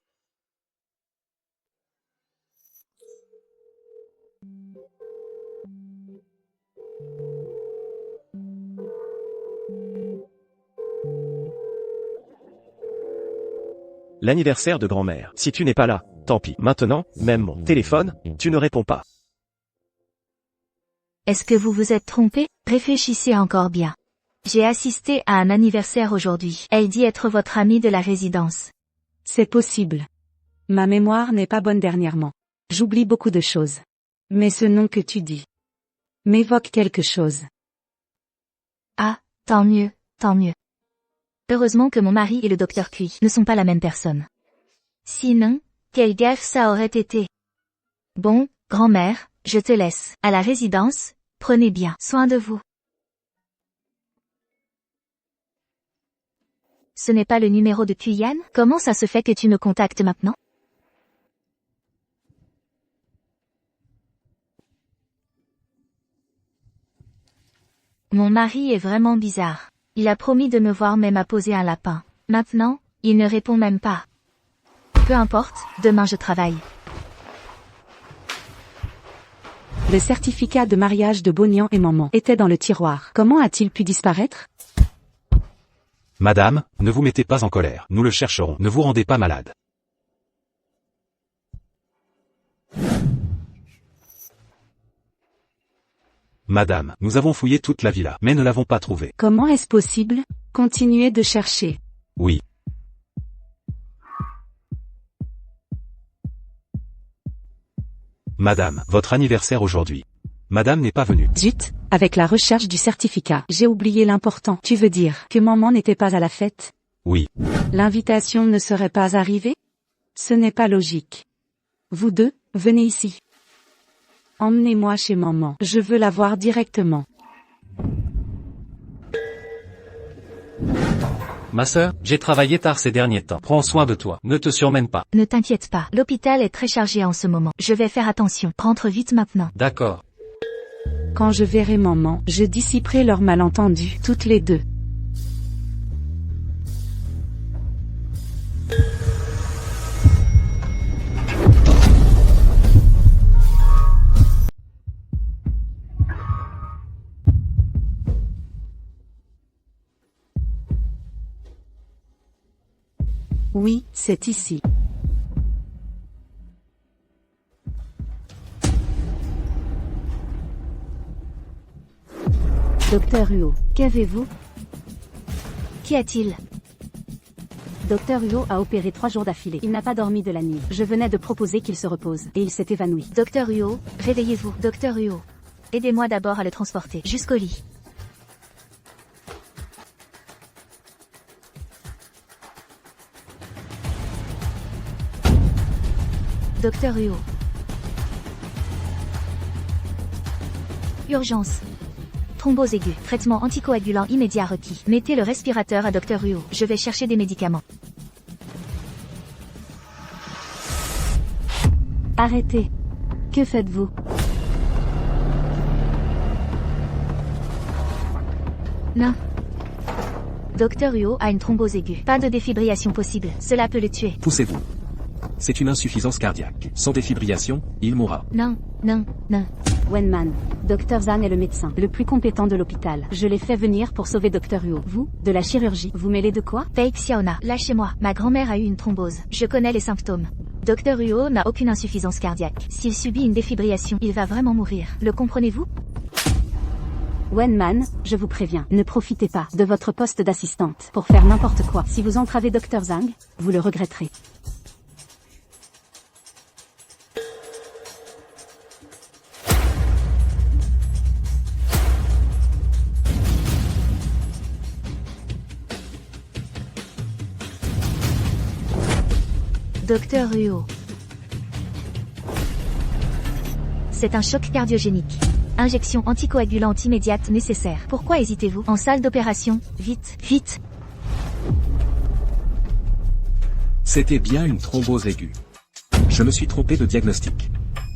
L'anniversaire de grand-mère. Si tu n'es pas là, tant pis. Maintenant, même mon téléphone, tu ne réponds pas. Est-ce que vous vous êtes trompé? Réfléchissez encore bien. J'ai assisté à un anniversaire aujourd'hui. Elle dit être votre amie de la résidence. C'est possible. Ma mémoire n'est pas bonne dernièrement. J'oublie beaucoup de choses. Mais ce nom que tu dis m'évoque quelque chose. Ah, tant mieux, tant mieux. Heureusement que mon mari et le docteur Cui ne sont pas la même personne. Sinon, quelle gaffe ça aurait été. Bon, grand-mère, je te laisse. À la résidence, prenez bien soin de vous. Ce n'est pas le numéro de Kuyan? Comment ça se fait que tu me contactes maintenant? Mon mari est vraiment bizarre. Il a promis de me voir mais m'a posé un lapin. Maintenant, il ne répond même pas. Peu importe, demain je travaille. Le certificat de mariage de Bonian et Maman était dans le tiroir. Comment a-t-il pu disparaître? Madame, ne vous mettez pas en colère. Nous le chercherons. Ne vous rendez pas malade. Madame, nous avons fouillé toute la villa, mais ne l'avons pas trouvé. Comment est-ce possible? Continuez de chercher. Oui. Madame, votre anniversaire aujourd'hui. Madame n'est pas venue. Zut, avec la recherche du certificat, j'ai oublié l'important. Tu veux dire que maman n'était pas à la fête? Oui. L'invitation ne serait pas arrivée? Ce n'est pas logique. Vous deux, venez ici. Emmenez-moi chez maman. Je veux la voir directement. Ma sœur, j'ai travaillé tard ces derniers temps. Prends soin de toi. Ne te surmène pas. Ne t'inquiète pas, l'hôpital est très chargé en ce moment. Je vais faire attention. Rentre vite maintenant. D'accord. Quand je verrai maman, je dissiperai leur malentendu, toutes les deux. Oui, c'est ici. Docteur Huo, qu'avez-vous? Qu'y a-t-il? Docteur Huo a opéré 3 jours d'affilée. Il n'a pas dormi de la nuit. Je venais de proposer qu'il se repose, et il s'est évanoui. Docteur Huo, réveillez-vous. Docteur Huo, aidez-moi d'abord à le transporter jusqu'au lit. Docteur Huo. Urgence. Thrombose aiguë. Traitement anticoagulant immédiat requis. Mettez le respirateur à Docteur Huo. Je vais chercher des médicaments. Arrêtez. Que faites-vous? Non. Docteur Huo a une thrombose aiguë. Pas de défibrillation possible. Cela peut le tuer. Poussez-vous. C'est une insuffisance cardiaque. Sans défibrillation, il mourra. Non, non, non. Wenman, Dr Zhang est le médecin, le plus compétent de l'hôpital. Je l'ai fait venir pour sauver Dr Huo. Vous, de la chirurgie, vous mêlez de quoi? Fei Xiaona, lâchez-moi. Ma grand-mère a eu une thrombose. Je connais les symptômes. Dr Huo n'a aucune insuffisance cardiaque. S'il subit une défibrillation, il va vraiment mourir. Le comprenez-vous? Wenman, je vous préviens, ne profitez pas de votre poste d'assistante pour faire n'importe quoi. Si vous entravez Dr Zhang, vous le regretterez. Docteur Huo. C'est un choc cardiogénique. Injection anticoagulante immédiate nécessaire. Pourquoi hésitez-vous? En salle d'opération, vite, vite. C'était bien une thrombose aiguë. Je me suis trompé de diagnostic.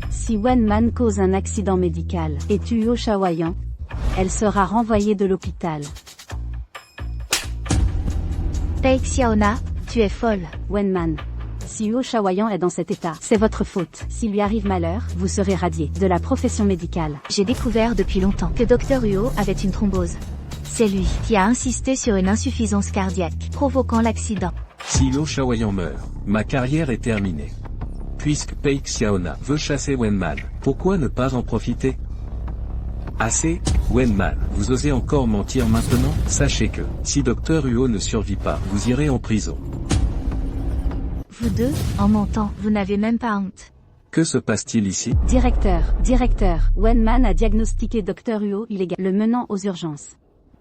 Si Wenman cause un accident médical et tue Yo Shaoyan, elle sera renvoyée de l'hôpital. Taek Xiaona, tu es folle. Wenman. Si Yo Shaoyan est dans cet état, c'est votre faute. S'il lui arrive malheur, vous serez radié de la profession médicale. J'ai découvert depuis longtemps que Dr Huo avait une thrombose. C'est lui qui a insisté sur une insuffisance cardiaque, provoquant l'accident. Si Yo Shaoyan meurt, ma carrière est terminée. Puisque Pei Xiaona veut chasser Wenman, pourquoi ne pas en profiter? Assez, Wenman, vous osez encore mentir maintenant? Sachez que, si Dr Huo ne survit pas, vous irez en prison. Vous deux, en mentant, vous n'avez même pas honte. Que se passe-t-il ici? Directeur, Wenman a diagnostiqué Dr Huo illégal, le menant aux urgences.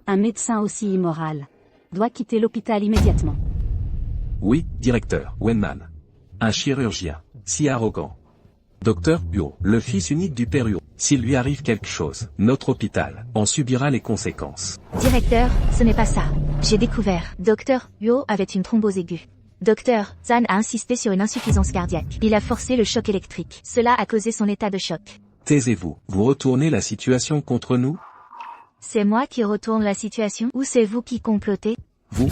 Un médecin aussi immoral doit quitter l'hôpital immédiatement. Oui, directeur, Wenman. Un chirurgien, si arrogant. Dr Huo, le fils unique du père Huo. S'il lui arrive quelque chose, notre hôpital en subira les conséquences. Directeur, ce n'est pas ça. J'ai découvert. Dr Huo avait une thrombose aiguë. Dr Zan a insisté sur une insuffisance cardiaque. Il a forcé le choc électrique. Cela a causé son état de choc. Taisez-vous, vous retournez la situation contre nous? C'est moi qui retourne la situation ou c'est vous qui complotez? Vous?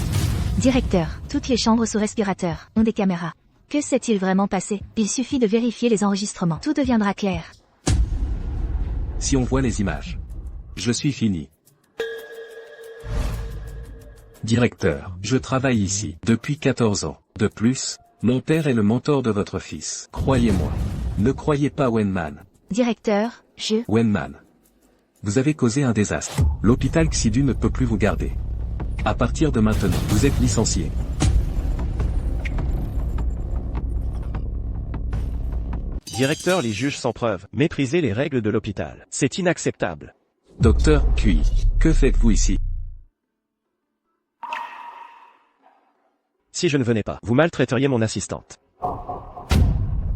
Directeur, toutes les chambres sous respirateur ont des caméras. Que s'est-il vraiment passé? Il suffit de vérifier les enregistrements. Tout deviendra clair. Si on voit les images. Je suis fini. Directeur, je travaille ici depuis 14 ans. De plus, mon père est le mentor de votre fils. Croyez-moi. Ne croyez pas Wenman. Directeur, Wenman. Vous avez causé un désastre. L'hôpital Xidu ne peut plus vous garder. À partir de maintenant, vous êtes licencié. Directeur, les juges sans preuve. Méprisez les règles de l'hôpital. C'est inacceptable. Docteur Cui, que faites-vous ici? Si je ne venais pas, vous maltraiteriez mon assistante.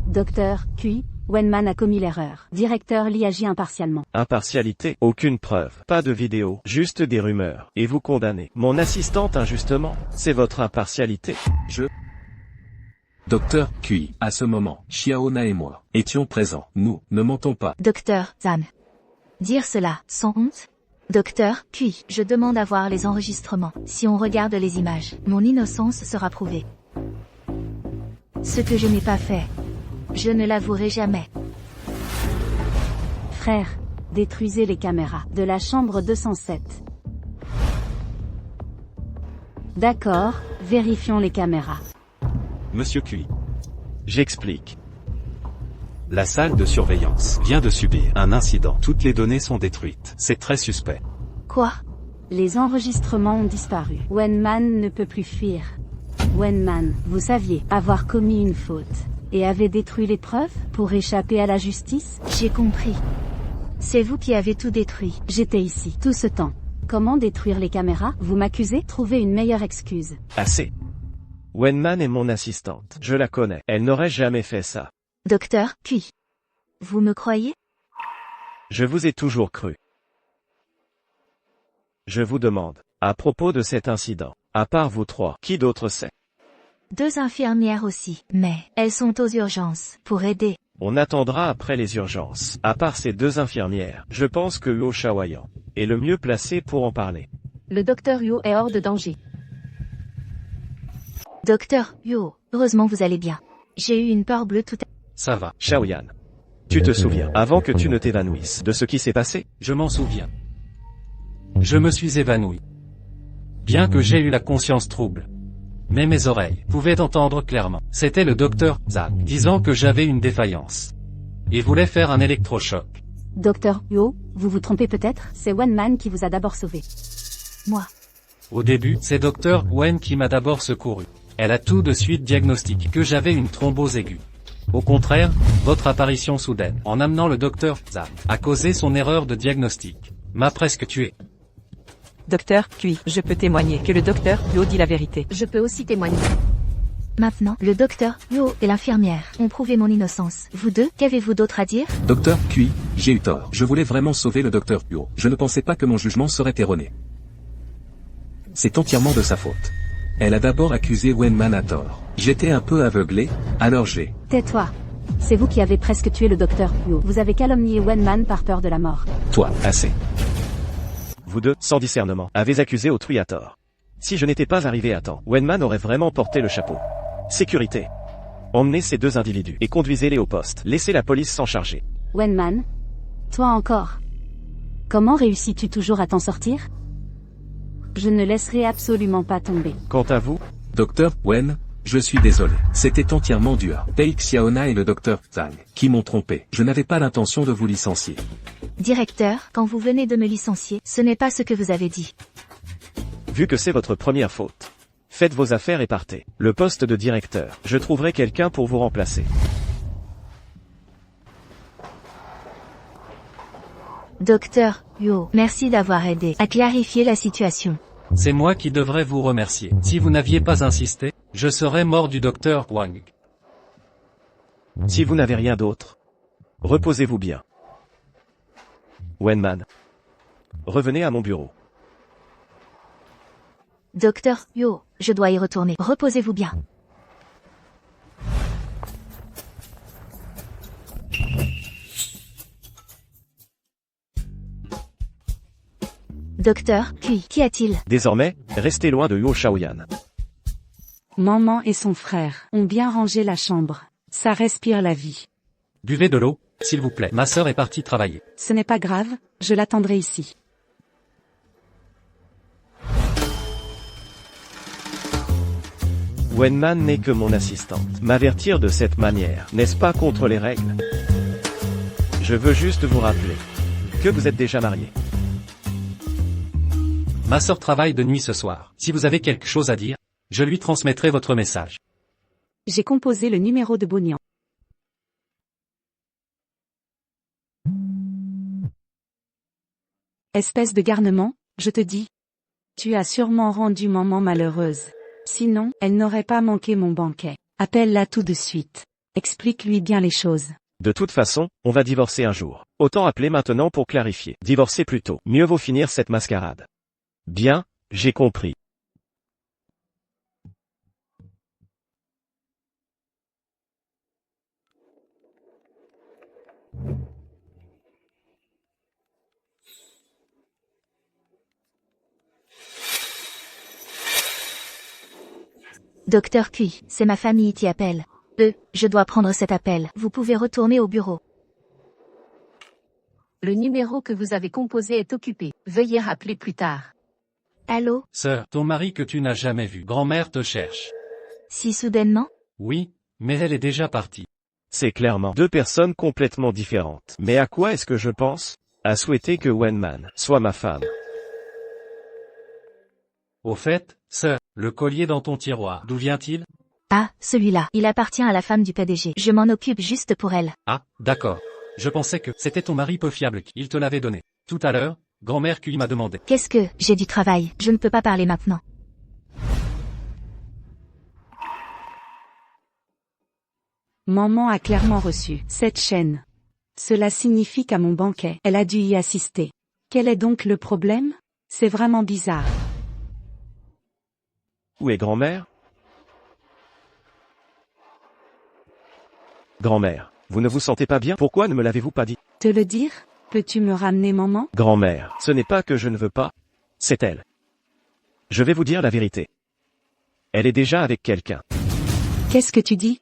Docteur Cui, Wenman a commis l'erreur. Directeur Li agit impartialement. Impartialité, aucune preuve, pas de vidéo, juste des rumeurs. Et vous condamnez mon assistante injustement. C'est votre impartialité. Docteur Cui, à ce moment, Xiaona et moi étions présents. Nous ne mentons pas. Docteur Zan. Dire cela, sans honte? Docteur Cui, je demande à voir les enregistrements. Si on regarde les images, mon innocence sera prouvée. Ce que je n'ai pas fait, je ne l'avouerai jamais. Frère, détruisez les caméras de la chambre 207. D'accord, vérifions les caméras. Monsieur Cui. J'explique. La salle de surveillance vient de subir un incident. Toutes les données sont détruites. C'est très suspect. Quoi? Les enregistrements ont disparu. Wenman ne peut plus fuir. Wenman, vous saviez avoir commis une faute et avez détruit les preuves pour échapper à la justice? J'ai compris. C'est vous qui avez tout détruit. J'étais ici tout ce temps. Comment détruire les caméras? Vous m'accusez? Trouvez une meilleure excuse. Assez. Wenman est mon assistante. Je la connais. Elle n'aurait jamais fait ça. Docteur Cui. Vous me croyez? Je vous ai toujours cru. Je vous demande, à propos de cet incident, à part vous trois, qui d'autre sait? 2 infirmières aussi, mais elles sont aux urgences, pour aider. On attendra après les urgences. À part ces 2 infirmières, je pense que Yo Shaoyan est le mieux placé pour en parler. Le docteur Huo est hors de danger. Docteur Huo, heureusement vous allez bien. J'ai eu une peur bleue tout à... Ça va. Shaoyan. Tu te souviens, avant que tu ne t'évanouisses, de ce qui s'est passé? Je m'en souviens. Je me suis évanoui. Bien que j'ai eu la conscience trouble. Mais mes oreilles pouvaient entendre clairement. C'était le docteur Zan disant que j'avais une défaillance. Il voulait faire un électrochoc. Docteur Huo, vous vous trompez peut-être? C'est Wenman qui vous a d'abord sauvé. Moi. Au début, c'est Dr Wen qui m'a d'abord secouru. Elle a tout de suite diagnostiqué que j'avais une thrombose aiguë. Au contraire, votre apparition soudaine, en amenant le docteur Zan, a causé son erreur de diagnostic. M'a presque tué. Docteur Cui, je peux témoigner que le docteur Huo dit la vérité. Je peux aussi témoigner. Maintenant, le docteur Huo et l'infirmière ont prouvé mon innocence. Vous deux, qu'avez-vous d'autre à dire? Docteur Cui, j'ai eu tort. Je voulais vraiment sauver le docteur Huo. Je ne pensais pas que mon jugement serait erroné. C'est entièrement de sa faute. Elle a d'abord accusé Wenman à tort. J'étais un peu aveuglé, alors j'ai... Tais-toi. C'est vous qui avez presque tué le docteur Yo. Vous avez calomnié Wenman par peur de la mort. Toi, assez. Vous deux, sans discernement, avez accusé autrui à tort. Si je n'étais pas arrivé à temps, Wenman aurait vraiment porté le chapeau. Sécurité. Emmenez ces deux individus et conduisez-les au poste. Laissez la police s'en charger. Wenman? Toi encore. Comment réussis-tu toujours à t'en sortir? Je ne laisserai absolument pas tomber. Quant à vous, Docteur Wen, je suis désolé. C'était entièrement dû à Pei Xiaona et le docteur Zhang, qui m'ont trompé. Je n'avais pas l'intention de vous licencier. Directeur, quand vous venez de me licencier, ce n'est pas ce que vous avez dit. vu que c'est votre première faute, faites vos affaires et partez. Le poste de directeur, je trouverai quelqu'un pour vous remplacer. Docteur Yo, merci d'avoir aidé à clarifier la situation. C'est moi qui devrais vous remercier. Si vous n'aviez pas insisté, je serais mort du docteur Wang. Si vous n'avez rien d'autre, reposez-vous bien. Wenman, revenez à mon bureau. Docteur Yo, je dois y retourner. Reposez-vous bien. Docteur, puis, qu'y a-t-il? Désormais, restez loin de Huo Shaoyan. Maman et son frère ont bien rangé la chambre. Ça respire la vie. Buvez de l'eau, s'il vous plaît. Ma sœur est partie travailler. Ce n'est pas grave, je l'attendrai ici. Wenman n'est que mon assistante. M'avertir de cette manière, n'est-ce pas contre les règles? Je veux juste vous rappeler que vous êtes déjà marié. Ma sœur travaille de nuit ce soir. Si vous avez quelque chose à dire, je lui transmettrai votre message. J'ai composé le numéro de Bonian. Espèce de garnement, je te dis. Tu as sûrement rendu maman malheureuse. Sinon, elle n'aurait pas manqué mon banquet. Appelle-la tout de suite. Explique-lui bien les choses. De toute façon, on va divorcer un jour. Autant appeler maintenant pour clarifier. Divorcer plus tôt. Mieux vaut finir cette mascarade. Bien, j'ai compris. Docteur Cui, c'est ma famille qui appelle. Je dois prendre cet appel. Vous pouvez retourner au bureau. Le numéro que vous avez composé est occupé. Veuillez rappeler plus tard. Allô? Sœur, ton mari que tu n'as jamais vu. Grand-mère te cherche. Si soudainement? Oui, mais elle est déjà partie. C'est clairement deux personnes complètement différentes. Mais à quoi est-ce que je pense? À souhaiter que Wenman soit ma femme. Au fait, sœur, le collier dans ton tiroir, d'où vient-il? Ah, celui-là. Il appartient à la femme du PDG. Je m'en occupe juste pour elle. Ah, d'accord. Je pensais que c'était ton mari peu fiable qui te l'avait donné. Tout à l'heure, grand-mère Cui m'a demandé. Qu'est-ce que? J'ai du travail. Je ne peux pas parler maintenant. Maman a clairement reçu cette chaîne. Cela signifie qu'à mon banquet, elle a dû y assister. Quel est donc le problème? C'est vraiment bizarre. Où est grand-mère? Grand-mère, vous ne vous sentez pas bien? Pourquoi ne me l'avez-vous pas dit? Te le dire? Peux-tu me ramener maman? Grand-mère, ce n'est pas que je ne veux pas, c'est elle. Je vais vous dire la vérité. Elle est déjà avec quelqu'un. Qu'est-ce que tu dis?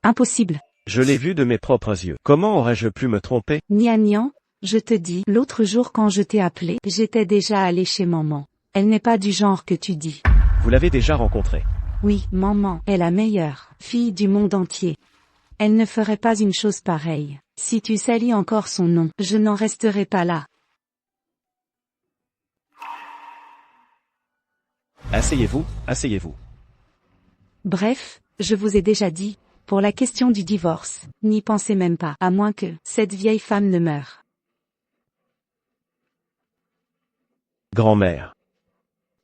Impossible. Je l'ai vu de mes propres yeux. Comment aurais-je pu me tromper? Nian, je te dis, l'autre jour quand je t'ai appelé, j'étais déjà allé chez maman. Elle n'est pas du genre que tu dis. Vous l'avez déjà rencontrée. Oui, maman est la meilleure fille du monde entier. Elle ne ferait pas une chose pareille. Si tu salis encore son nom, je n'en resterai pas là. Asseyez-vous, asseyez-vous. Bref, je vous ai déjà dit, pour la question du divorce, n'y pensez même pas, à moins que cette vieille femme ne meure. Grand-mère.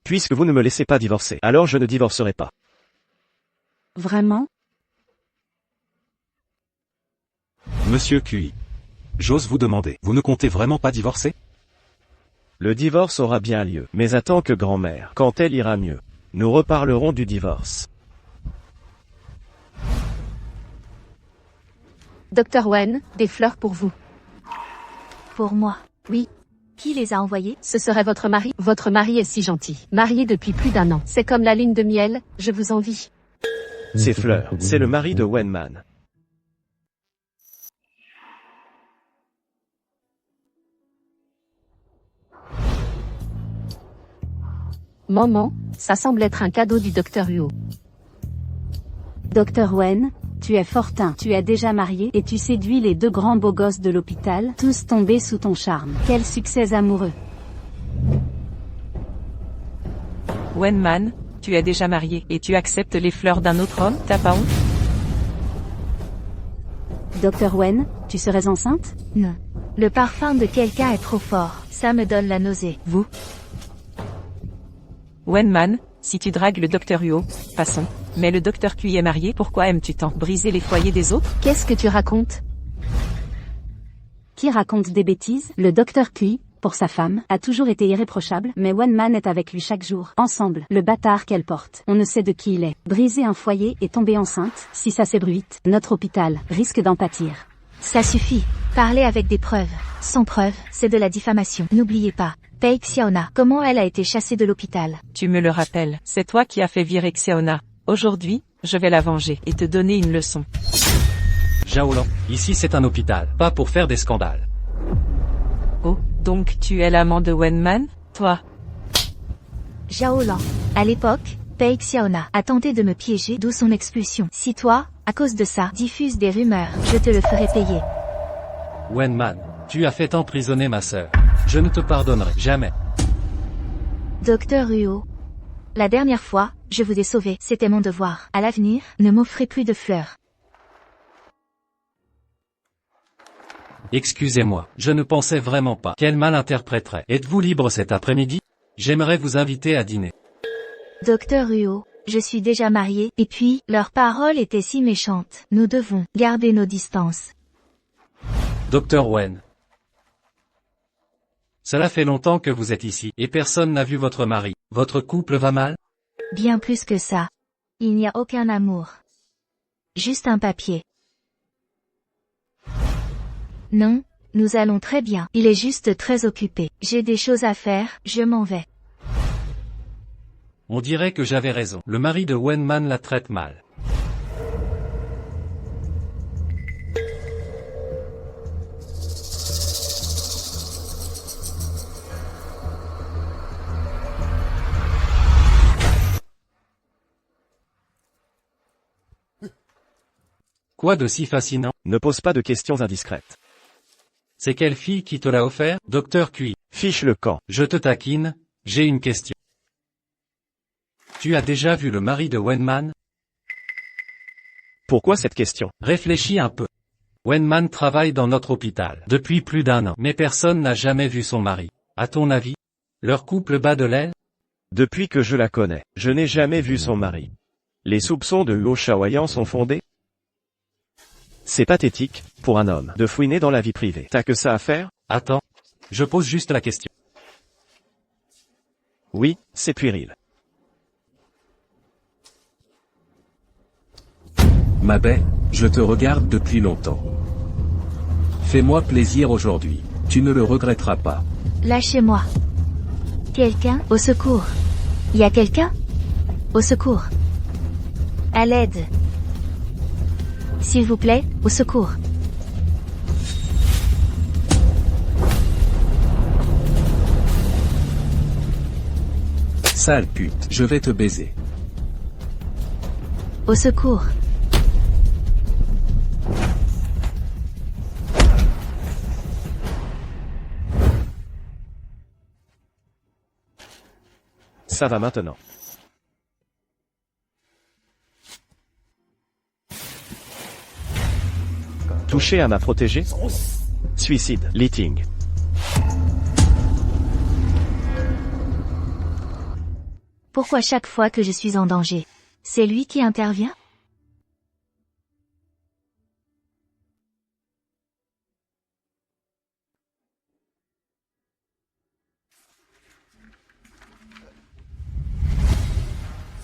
Puisque vous ne me laissez pas divorcer, alors je ne divorcerai pas. Vraiment? Monsieur Cui. J'ose vous demander, vous ne comptez vraiment pas divorcer? Le divorce aura bien lieu, mais attends que grand-mère, quand elle ira mieux. Nous reparlerons du divorce. Docteur Wen, des fleurs pour vous. Pour moi. Oui. Qui les a envoyés? Ce serait votre mari. Votre mari est si gentil. Marié depuis plus d'1 an. C'est comme la lune de miel, je vous envie. Ces fleurs, c'est le mari de Wenman. Maman, ça semble être un cadeau du docteur Huo. Docteur Wen, tu es fortin, tu es déjà marié et tu séduis les 2 grands beaux gosses de l'hôpital, tous tombés sous ton charme. Quel succès amoureux. Wenman, tu es déjà marié et tu acceptes les fleurs d'un autre homme, t'as pas honte? Docteur Wen, tu serais enceinte? Non. Le parfum de quelqu'un est trop fort. Ça me donne la nausée. Vous? Wenman, si tu dragues le docteur Huo, passons. Mais le docteur Kui est marié, pourquoi aimes-tu tant briser les foyers des autres? Qu'est-ce que tu racontes? Qui raconte des bêtises? Le docteur Kui, pour sa femme, a toujours été irréprochable, mais Wenman est avec lui chaque jour. Ensemble, le bâtard qu'elle porte, on ne sait de qui il est. Briser un foyer et tomber enceinte, si ça s'ébruite, notre hôpital risque d'en pâtir. Ça suffit. Parlez avec des preuves. Sans preuve, c'est de la diffamation. N'oubliez pas. Pei Xiaona, comment elle a été chassée de l'hôpital? Tu me le rappelles, c'est toi qui as fait virer Xiaona. Aujourd'hui, je vais la venger et te donner une leçon. Zhao Lan, ici c'est un hôpital, pas pour faire des scandales. Oh, donc tu es l'amant de Wenman, toi? Zhao Lan. À l'époque, Pei Xiaona a tenté de me piéger, d'où son expulsion. Si toi, à cause de ça, diffuses des rumeurs, je te le ferai payer. Wenman, tu as fait emprisonner ma sœur. Je ne te pardonnerai jamais. Docteur Huo. La dernière fois, je vous ai sauvé, c'était mon devoir. À l'avenir, ne m'offrez plus de fleurs. Excusez-moi, je ne pensais vraiment pas qu'elle mal interpréterait. Êtes-vous libre cet après-midi? J'aimerais vous inviter à dîner. Docteur Huo, je suis déjà mariée, et puis, leurs paroles étaient si méchantes. Nous devons garder nos distances. Docteur Wen. Cela fait longtemps que vous êtes ici, et personne n'a vu votre mari. Votre couple va mal? Bien plus que ça. Il n'y a aucun amour. Juste un papier. Non, nous allons très bien. Il est juste très occupé. J'ai des choses à faire, je m'en vais. On dirait que j'avais raison. Le mari de Wenman la traite mal. Quoi de si fascinant? Ne pose pas de questions indiscrètes. C'est quelle fille qui te l'a offert? Docteur Kui. Fiche le camp. Je te taquine, j'ai une question. Tu as déjà vu le mari de Wenman? Pourquoi cette question? Réfléchis un peu. Wenman travaille dans notre hôpital depuis plus d'1 an, mais personne n'a jamais vu son mari. À ton avis, leur couple bat de l'aile? Depuis que je la connais, je n'ai jamais vu son mari. Les soupçons de Huo Shaoyan sont fondés? C'est pathétique, pour un homme, de fouiner dans la vie privée. T'as que ça à faire? Attends. Je pose juste la question. Oui, c'est puéril. Ma belle, je te regarde depuis longtemps. Fais-moi plaisir aujourd'hui, tu ne le regretteras pas. Lâchez-moi. Quelqu'un? Au secours. Y a quelqu'un? Au secours. À l'aide. S'il vous plaît, au secours. Sale pute, je vais te baiser. Au secours. Ça va maintenant. Toucher à ma protégée? Suicide, Liting. Pourquoi chaque fois que je suis en danger, c'est lui qui intervient?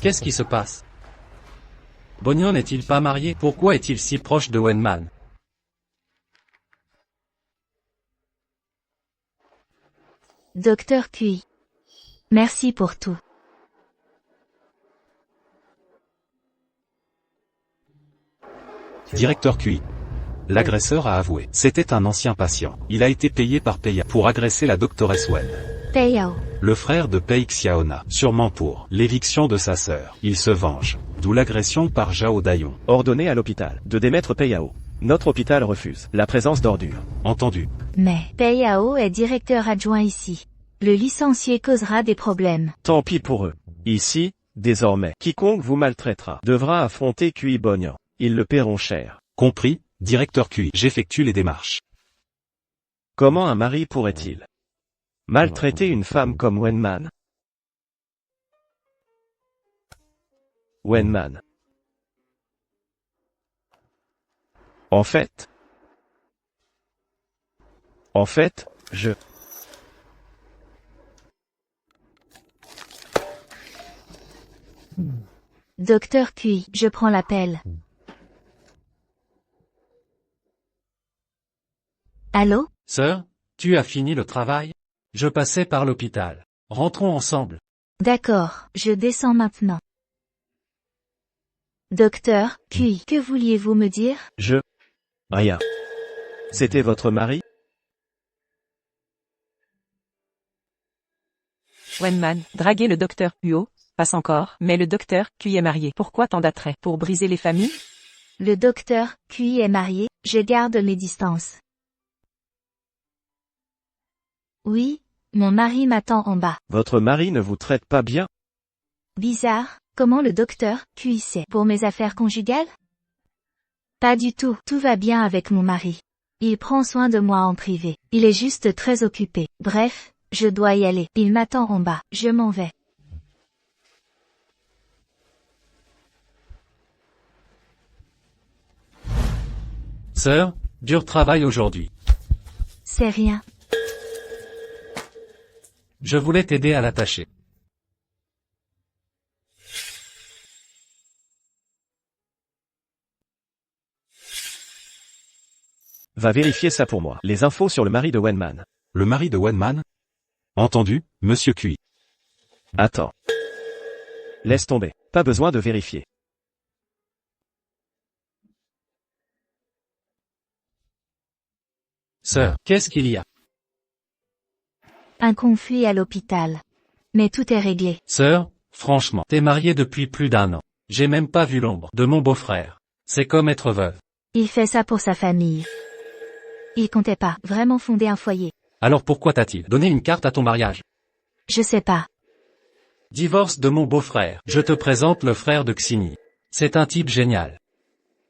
Qu'est-ce qui se passe? Bonnion n'est-il pas marié? Pourquoi est-il si proche de Wenman? Docteur Cui. Merci pour tout. Directeur QI. L'agresseur a avoué. C'était un ancien patient. Il a été payé par Peya pour agresser la doctoresse Wen. Peiyao. Le frère de Pei Xiaona, sûrement pour l'éviction de sa sœur. Il se venge. D'où l'agression par Zhao Daiyong. Ordonné à l'hôpital de démettre Peiyao. Notre hôpital refuse la présence d'ordures. Entendu. Mais Peiyao est directeur adjoint ici. Le licencié causera des problèmes. Tant pis pour eux. Ici, désormais, quiconque vous maltraitera devra affronter Cui Bonnion. Ils le paieront cher. Compris, directeur QI. J'effectue les démarches. Comment un mari pourrait-il maltraiter une femme comme Wenman? Wenman. En fait, je... Docteur Cui, je prends l'appel. Allô? Sœur, tu as fini le travail? Je passais par l'hôpital. Rentrons ensemble. D'accord, je descends maintenant. Docteur Cui, que vouliez-vous me dire? Rien. C'était votre mari? Wenman, draguer le docteur Huo, passe encore, mais le docteur Cui est marié. Pourquoi tant d'attrait? Pour briser les familles? Le docteur Cui est marié, je garde mes distances. Oui, mon mari m'attend en bas. Votre mari ne vous traite pas bien? Bizarre, comment le docteur Cui sait pour mes affaires conjugales? Pas du tout, tout va bien avec mon mari. Il prend soin de moi en privé. Il est juste très occupé. Bref, je dois y aller. Il m'attend en bas, je m'en vais. Sœur, dur travail aujourd'hui. C'est rien. Je voulais t'aider à l'attacher. Va vérifier ça pour moi. Les infos sur le mari de Wenman. Le mari de Wenman? Entendu, monsieur QI. Attends. Laisse tomber. Pas besoin de vérifier. Sœur, qu'est-ce qu'il y a? Un conflit à l'hôpital. Mais tout est réglé. Sœur, franchement, t'es mariée depuis plus d'1 an. J'ai même pas vu l'ombre de mon beau-frère. C'est comme être veuve. Il fait ça pour sa famille. Il comptait pas vraiment fonder un foyer. Alors pourquoi t'a-t-il donné une carte à ton mariage? Je sais pas. Divorce de mon beau-frère. Je te présente le frère de Xini. C'est un type génial.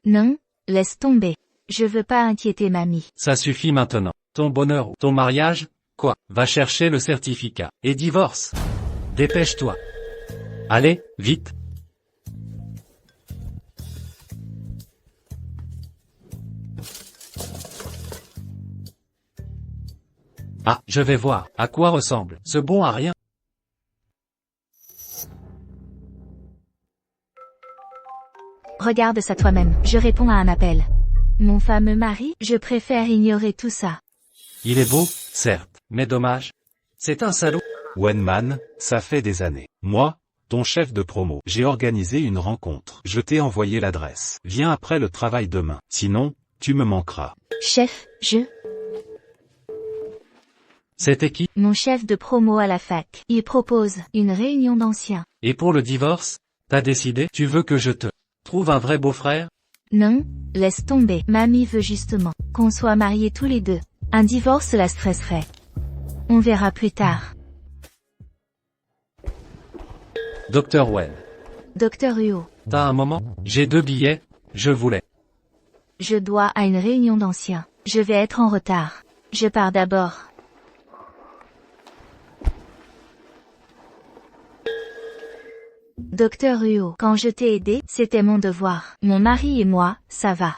Non, laisse tomber. Je veux pas inquiéter mamie. Ça suffit maintenant. Ton bonheur ou ton mariage? Quoi? Va chercher le certificat. Et divorce. Dépêche-toi. Allez, vite. Ah, je vais voir. À quoi ressemble ce bon à rien? Regarde ça toi-même. Je réponds à un appel. Mon fameux mari, je préfère ignorer tout ça. Il est beau, certes, mais dommage. C'est un salaud. Wenman, ça fait des années. Moi, ton chef de promo, j'ai organisé une rencontre. Je t'ai envoyé l'adresse. Viens après le travail demain. Sinon, tu me manqueras. Chef, C'était qui? Mon chef de promo à la fac. Il propose une réunion d'anciens. Et pour le divorce? T'as décidé? Tu veux que je te trouve un vrai beau-frère? Non, laisse tomber. Mamie veut justement qu'on soit mariés tous les deux. Un divorce la stresserait. On verra plus tard. Docteur Wen. Docteur Huo. T'as un moment? J'ai 2 billets, je voulais. Je dois à une réunion d'anciens. Je vais être en retard. Je pars d'abord. Docteur Huo, quand je t'ai aidé, c'était mon devoir. Mon mari et moi, ça va.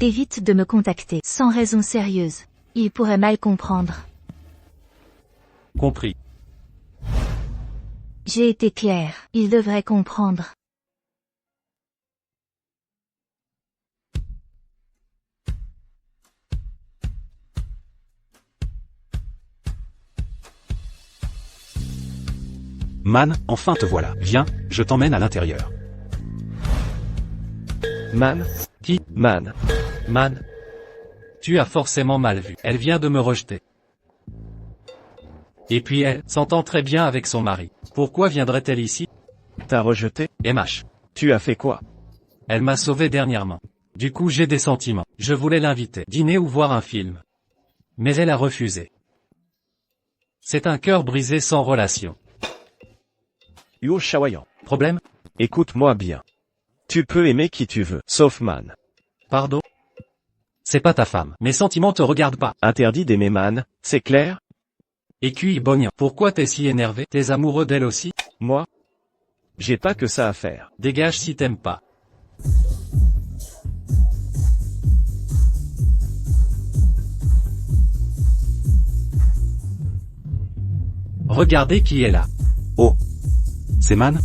Évite de me contacter sans raison sérieuse. Il pourrait mal comprendre. Compris. J'ai été claire, il devrait comprendre. Man, enfin te voilà. Viens, je t'emmène à l'intérieur. Man? Qui? Man. Man. Tu as forcément mal vu. Elle vient de me rejeter. Et puis elle s'entend très bien avec son mari. Pourquoi viendrait-elle ici? T'as rejeté? MH. Tu as fait quoi? Elle m'a sauvé dernièrement. Du coup j'ai des sentiments. Je voulais l'inviter, dîner ou voir un film. Mais elle a refusé. C'est un cœur brisé sans relation. Yo Shawayan. Problème? Écoute-moi bien. Tu peux aimer qui tu veux, sauf Man. Pardon? C'est pas ta femme. Mes sentiments te regardent pas. Interdit d'aimer Man, c'est clair? Et puis Bognan, pourquoi t'es si énervé? T'es amoureux d'elle aussi? Moi? J'ai pas que ça à faire. Dégage si t'aimes pas. Regardez qui est là. Oh. C'est Man?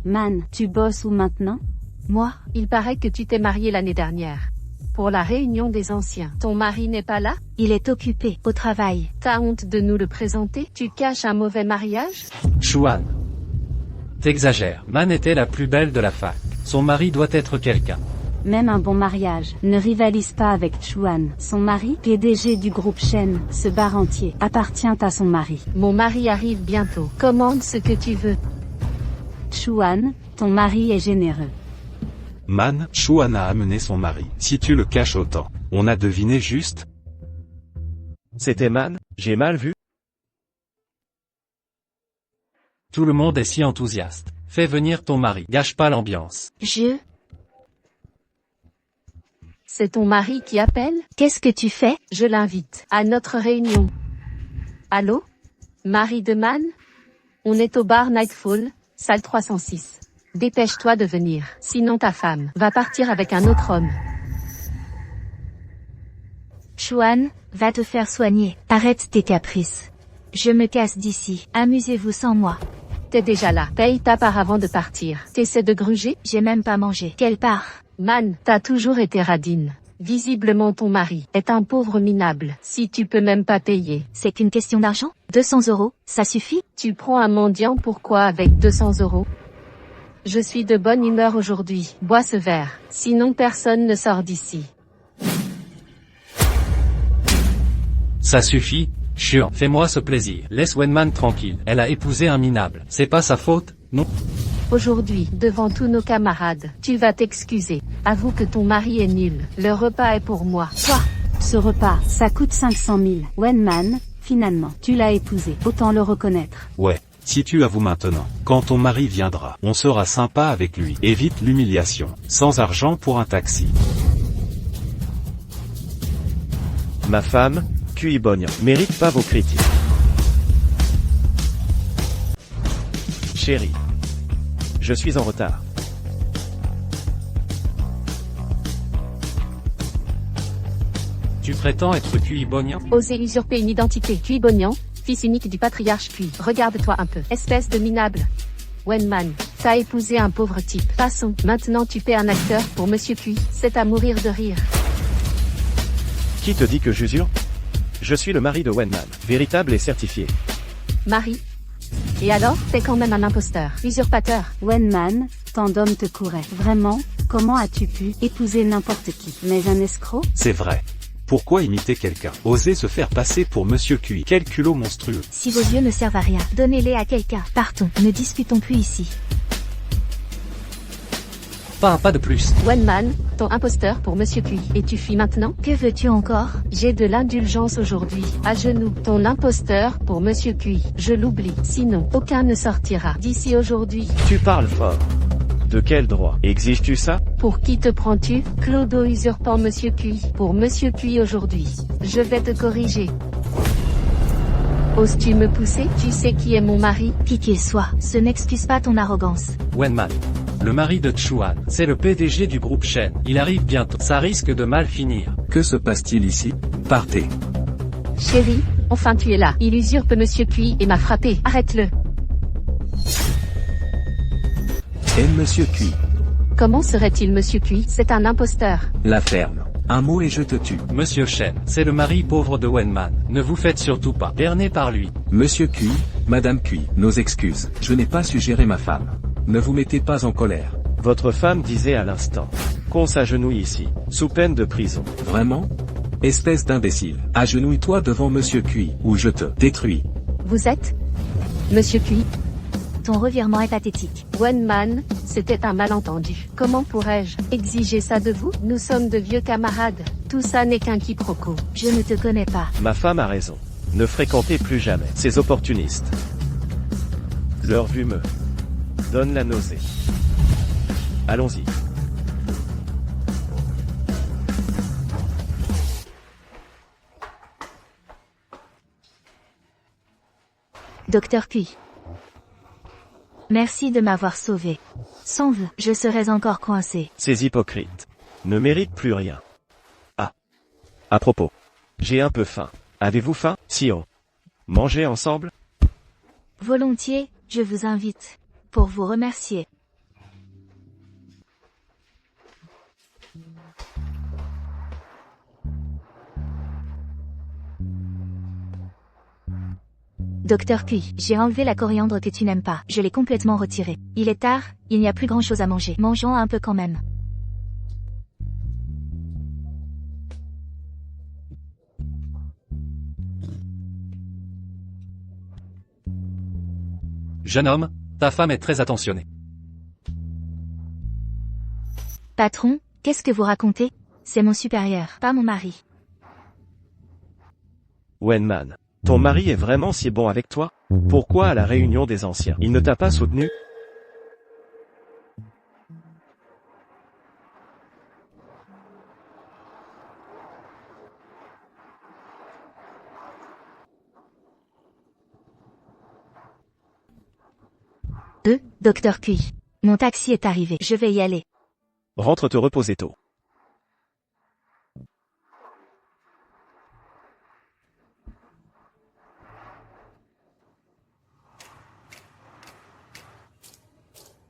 Man, tu bosses où maintenant? Moi? Il paraît que tu t'es marié l'année dernière. Pour la réunion des anciens. Ton mari n'est pas là? Il est occupé, au travail. T'as honte de nous le présenter? Tu caches un mauvais mariage? Chouane. T'exagères. Man était la plus belle de la fac. Son mari doit être quelqu'un. Même un bon mariage ne rivalise pas avec Chuan. Son mari, PDG du groupe Shen, ce bar entier, appartient à son mari. Mon mari arrive bientôt. Commande ce que tu veux. Chuan, ton mari est généreux. Man, Chuan a amené son mari. Si tu le caches autant. On a deviné juste? C'était Man? J'ai mal vu? Tout le monde est si enthousiaste. Fais venir ton mari. Gâche pas l'ambiance. C'est ton mari qui appelle? Qu'est-ce que tu fais? Je l'invite à notre réunion. Allô? Mari de Man? On est au bar Nightfall, salle 306. Dépêche-toi de venir, sinon ta femme va partir avec un autre homme. Chuan, va te faire soigner. Arrête tes caprices. Je me casse d'ici. Amusez-vous sans moi. T'es déjà là. Paye ta part avant de partir. T'essaies de gruger? J'ai même pas mangé. Quelle part? Man, t'as toujours été radine. Visiblement ton mari est un pauvre minable. Si tu peux même pas payer. C'est qu'une question d'argent? 200 €, ça suffit? Tu prends un mendiant pourquoi avec 200 €? Je suis de bonne humeur aujourd'hui. Bois ce verre. Sinon personne ne sort d'ici. Ça suffit, chiant. Fais-moi ce plaisir. Laisse Wenman tranquille. Elle a épousé un minable. C'est pas sa faute, non? Aujourd'hui, devant tous nos camarades, tu vas t'excuser. Avoue que ton mari est nul. Le repas est pour moi. Quoi? Ce repas, ça coûte 500 000. Wenman, finalement, tu l'as épousé. Autant le reconnaître. Ouais. Si tu avoues maintenant, quand ton mari viendra, on sera sympa avec lui. Évite l'humiliation. Sans argent pour un taxi. Ma femme, Kui Bognan, mérite pas vos critiques. Chérie. Je suis en retard. Tu prétends être Kui Bognan? Oser usurper une identité. Kui Bognan, fils unique du patriarche Kui. Regarde-toi un peu. Espèce de minable. Wenman, t'as épousé un pauvre type. Passons. Maintenant tu paies un acteur pour Monsieur Kui. C'est à mourir de rire. Qui te dit que j'usure? Je suis le mari de Wenman, véritable et certifié. Marie. Et alors, t'es quand même un imposteur. Usurpateur. Wenman, tant d'hommes te couraient. Vraiment? Comment as-tu pu épouser n'importe qui? Mais un escroc? C'est vrai. Pourquoi imiter quelqu'un? Oser se faire passer pour Monsieur Kui. Quel culot monstrueux. Si vos yeux ne servent à rien, donnez-les à quelqu'un. Partons, ne discutons plus ici. Pas un pas de plus. Wenman, ton imposteur pour Monsieur Kui. Et tu fuis maintenant? Que veux-tu encore? J'ai de l'indulgence aujourd'hui. À genoux, ton imposteur pour Monsieur Kui. Je l'oublie. Sinon, aucun ne sortira d'ici aujourd'hui. Tu parles fort. De quel droit? Exiges-tu ça? Pour qui te prends-tu? Clodo usurpant Monsieur Kui. Pour Monsieur Kui aujourd'hui. Je vais te corriger. Oses-tu me pousser? Tu sais qui est mon mari? Qui qu'il soit, ce n'excuse pas ton arrogance. Wenman. Le mari de Chuan. C'est le PDG du groupe Shen. Il arrive bientôt. Ça risque de mal finir. Que se passe-t-il ici? Partez. Chérie, enfin tu es là. Il usurpe Monsieur Cui et m'a frappé. Arrête-le. Monsieur Cui. Comment serait-il Monsieur Cui? C'est un imposteur. La ferme. Un mot et je te tue. Monsieur Shen, c'est le mari pauvre de Wenman. Ne vous faites surtout pas berner par lui. Monsieur Cui, Madame Cui, nos excuses. Je n'ai pas su gérer ma femme. Ne vous mettez pas en colère. Votre femme disait à l'instant qu'on s'agenouille ici, sous peine de prison. Vraiment? Espèce d'imbécile. Agenouille-toi devant Monsieur Cui, ou je te détruis. Vous êtes Monsieur Cui? Ton revirement est pathétique. Wenman, c'était un malentendu. Comment pourrais-je exiger ça de vous? Nous sommes de vieux camarades. Tout ça n'est qu'un quiproquo. Je ne te connais pas. Ma femme a raison. Ne fréquentez plus jamais ces opportunistes. Leur vue me donne la nausée. Allons-y. Docteur Cui. Merci de m'avoir sauvé. Sans vous, je serais encore coincé. Ces hypocrites ne méritent plus rien. Ah. À propos. J'ai un peu faim. Avez-vous faim, Sio? Manger ensemble? Volontiers, je vous invite. Pour vous remercier. Docteur Cui, j'ai enlevé la coriandre que tu n'aimes pas. Je l'ai complètement retirée. Il est tard, il n'y a plus grand chose à manger. Mangeons un peu quand même. Jeune homme, ta femme est très attentionnée. Patron, qu'est-ce que vous racontez? C'est mon supérieur, pas mon mari. Wenman. Ton mari est vraiment si bon avec toi? Pourquoi à la réunion des anciens, il ne t'a pas soutenu? Docteur Cui. Mon taxi est arrivé, je vais y aller. Rentre te reposer tôt.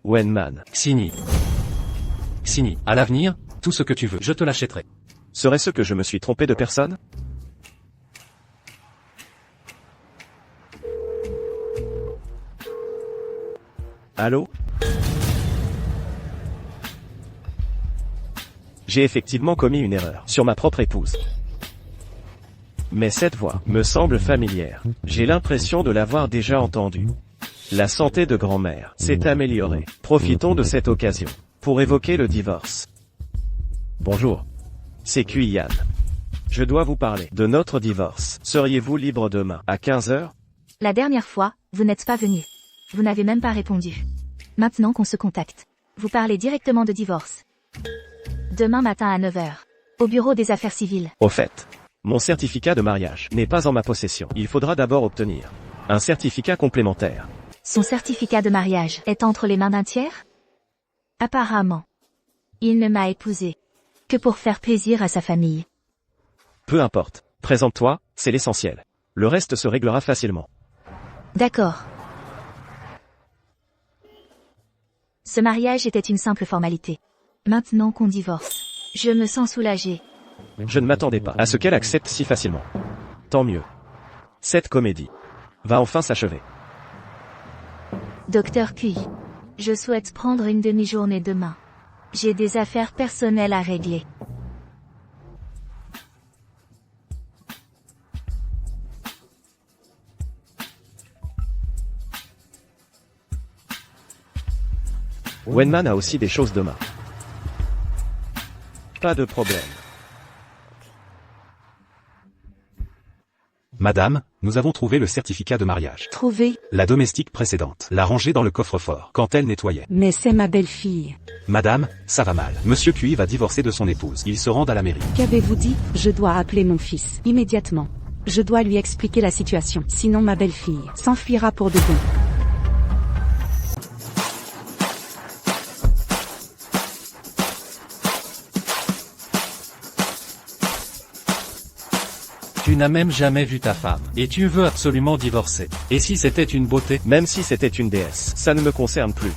Wenman. Xini. Xini, à l'avenir, tout ce que tu veux, je te l'achèterai. Serait-ce que je me suis trompé de personne? Allô? J'ai effectivement commis une erreur sur ma propre épouse. Mais cette voix me semble familière. J'ai l'impression de l'avoir déjà entendue. La santé de grand-mère s'est améliorée. Profitons de cette occasion pour évoquer le divorce. Bonjour. C'est Kuyan. Je dois vous parler de notre divorce. Seriez-vous libre demain à 15h? La dernière fois, vous n'êtes pas venu. Vous n'avez même pas répondu. Maintenant qu'on se contacte. Vous parlez directement de divorce. Demain matin à 9h. Au bureau des affaires civiles. Au fait, mon certificat de mariage n'est pas en ma possession. Il faudra d'abord obtenir un certificat complémentaire. Son certificat de mariage est entre les mains d'un tiers? Apparemment. Il ne m'a épousé que pour faire plaisir à sa famille. Peu importe. Présente-toi, c'est l'essentiel. Le reste se réglera facilement. D'accord. Ce mariage était une simple formalité. Maintenant qu'on divorce, je me sens soulagée. Je ne m'attendais pas à ce qu'elle accepte si facilement. Tant mieux. Cette comédie va enfin s'achever. Docteur Cui. Je souhaite prendre une demi-journée demain. J'ai des affaires personnelles à régler. Wenman a aussi des choses demain. Pas de problème. Madame, nous avons trouvé le certificat de mariage. Trouvé? La domestique précédente l'a rangé dans le coffre-fort quand elle nettoyait. Mais c'est ma belle-fille. Madame, ça va mal. Monsieur Cui va divorcer de son épouse. Ils se rendent à la mairie. Qu'avez-vous dit? Je dois appeler mon fils. Immédiatement. Je dois lui expliquer la situation. Sinon ma belle-fille s'enfuira pour de bon. Tu n'as même jamais vu ta femme. Et tu veux absolument divorcer. Et si c'était une beauté? Même si c'était une déesse, ça ne me concerne plus.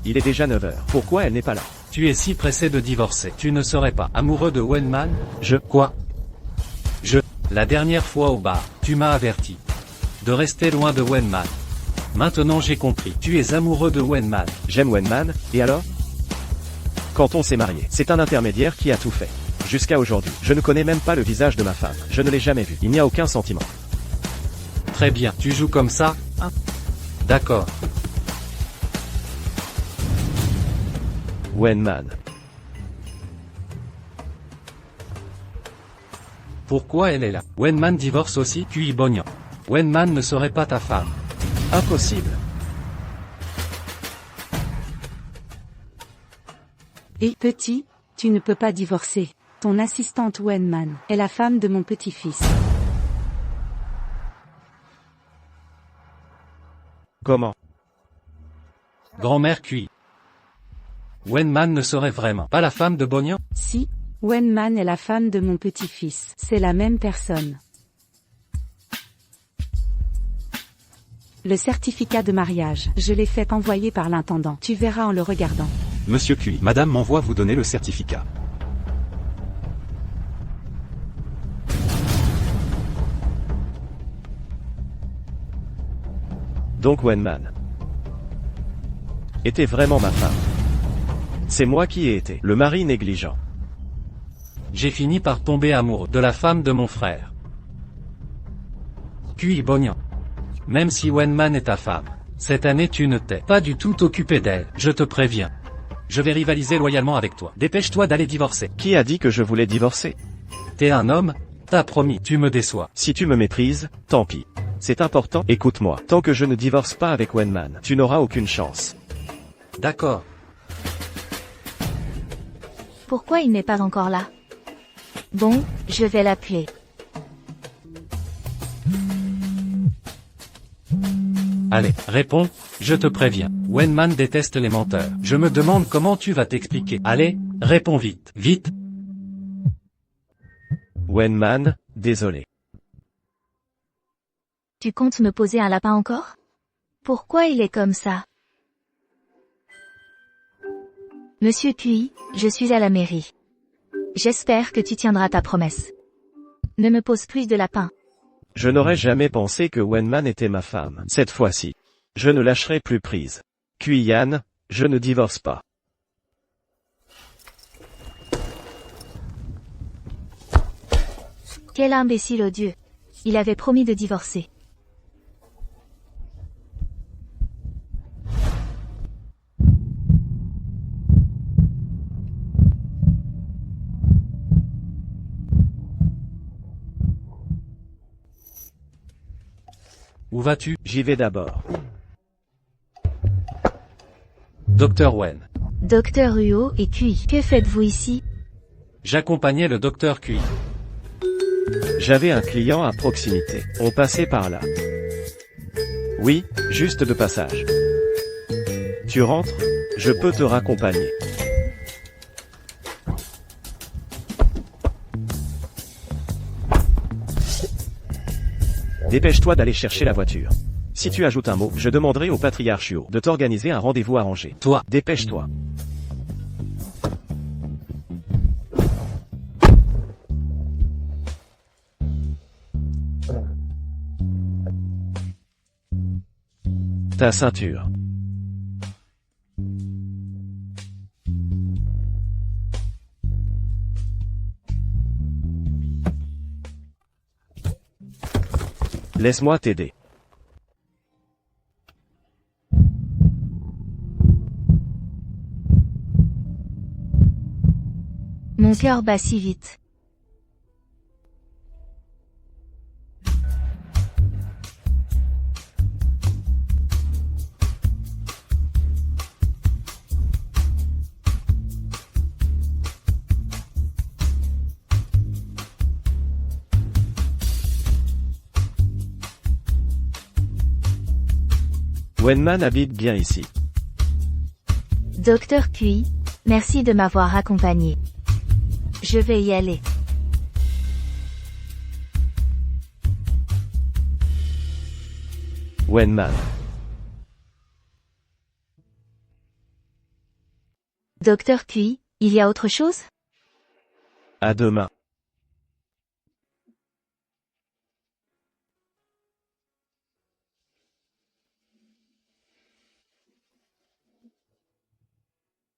Il est déjà 9 heures. Pourquoi elle n'est pas là? Tu es si pressé de divorcer. Tu ne serais pas amoureux de Wenman? Quoi? La dernière fois au bar, tu m'as averti de rester loin de Wenman. Maintenant j'ai compris. Tu es amoureux de Wenman. J'aime Wenman, et alors? Quand on s'est marié, c'est un intermédiaire qui a tout fait. Jusqu'à aujourd'hui, je ne connais même pas le visage de ma femme. Je ne l'ai jamais vu. Il n'y a aucun sentiment. Très bien. Tu joues comme ça, hein? D'accord. Wenman. Pourquoi elle est là? Wenman divorce aussi? Puis Bognan. Wenman ne serait pas ta femme. Impossible. Et petit, tu ne peux pas divorcer. Ton assistante Wenman est la femme de mon petit-fils. Comment? Grand-mère Cui. Wenman ne serait vraiment pas la femme de Bognan? Si, Wenman est la femme de mon petit-fils. C'est la même personne. Le certificat de mariage, je l'ai fait envoyer par l'intendant. Tu verras en le regardant. Monsieur Cui, madame m'envoie vous donner le certificat. Donc Wenman était vraiment ma femme. C'est moi qui ai été le mari négligent. J'ai fini par tomber amoureux de la femme de mon frère. Cui Bognan. Même si Wenman est ta femme, cette année tu ne t'es pas du tout occupé d'elle, je te préviens. Je vais rivaliser loyalement avec toi. Dépêche-toi d'aller divorcer. Qui a dit que je voulais divorcer? T'es un homme? T'as promis, tu me déçois. Si tu me méprises, tant pis. C'est important, écoute-moi. Tant que je ne divorce pas avec Wenman, tu n'auras aucune chance. D'accord. Pourquoi il n'est pas encore là? Bon, je vais l'appeler. Allez, réponds, je te préviens. Wenman déteste les menteurs. Je me demande comment tu vas t'expliquer. Allez, réponds vite, vite. Wenman, désolé. Tu comptes me poser un lapin encore? Pourquoi il est comme ça? Monsieur Cui, je suis à la mairie. J'espère que tu tiendras ta promesse. Ne me pose plus de lapin. Je n'aurais jamais pensé que Wenman était ma femme. Cette fois-ci, je ne lâcherai plus prise. Cuyan, je ne divorce pas. Quel imbécile odieux. Il avait promis de divorcer. Où vas-tu? J'y vais d'abord. Docteur Wen. Docteur Huo et Cui, que faites-vous ici? J'accompagnais le docteur Cui. J'avais un client à proximité. On passait par là. Oui, juste de passage. Tu rentres? Je peux te raccompagner. Dépêche-toi d'aller chercher la voiture. Si tu ajoutes un mot, je demanderai au patriarche Huo de t'organiser un rendez-vous arrangé. Toi, dépêche-toi. Ta ceinture. Laisse-moi t'aider. Mon cœur bat si vite. Wenman habite bien ici. Docteur Cui, merci de m'avoir accompagné. Je vais y aller. Wenman. Docteur Cui, il y a autre chose? À demain.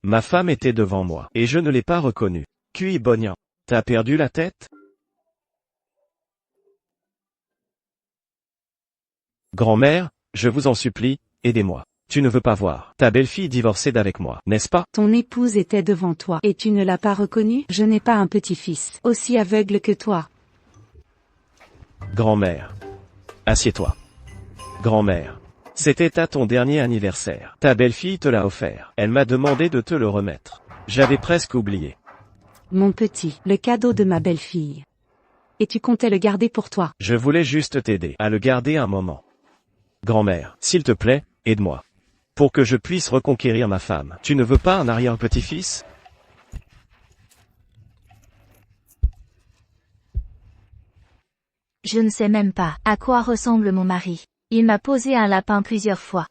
Ma femme était devant moi, et je ne l'ai pas reconnue. Cui Bonian. T'as perdu la tête? Grand-mère, je vous en supplie, aidez-moi. Tu ne veux pas voir ta belle-fille divorcée d'avec moi, n'est-ce pas? Ton épouse était devant toi et tu ne l'as pas reconnue? Je n'ai pas un petit-fils aussi aveugle que toi. Grand-mère. Assieds-toi. Grand-mère. C'était à ton dernier anniversaire. Ta belle-fille te l'a offert. Elle m'a demandé de te le remettre. J'avais presque oublié. Mon petit, le cadeau de ma belle-fille. Et tu comptais le garder pour toi. Je voulais juste t'aider à le garder un moment. Grand-mère, s'il te plaît, aide-moi. Pour que je puisse reconquérir ma femme. Tu ne veux pas un arrière-petit-fils? Je ne sais même pas à quoi ressemble mon mari. Il m'a posé un lapin plusieurs fois.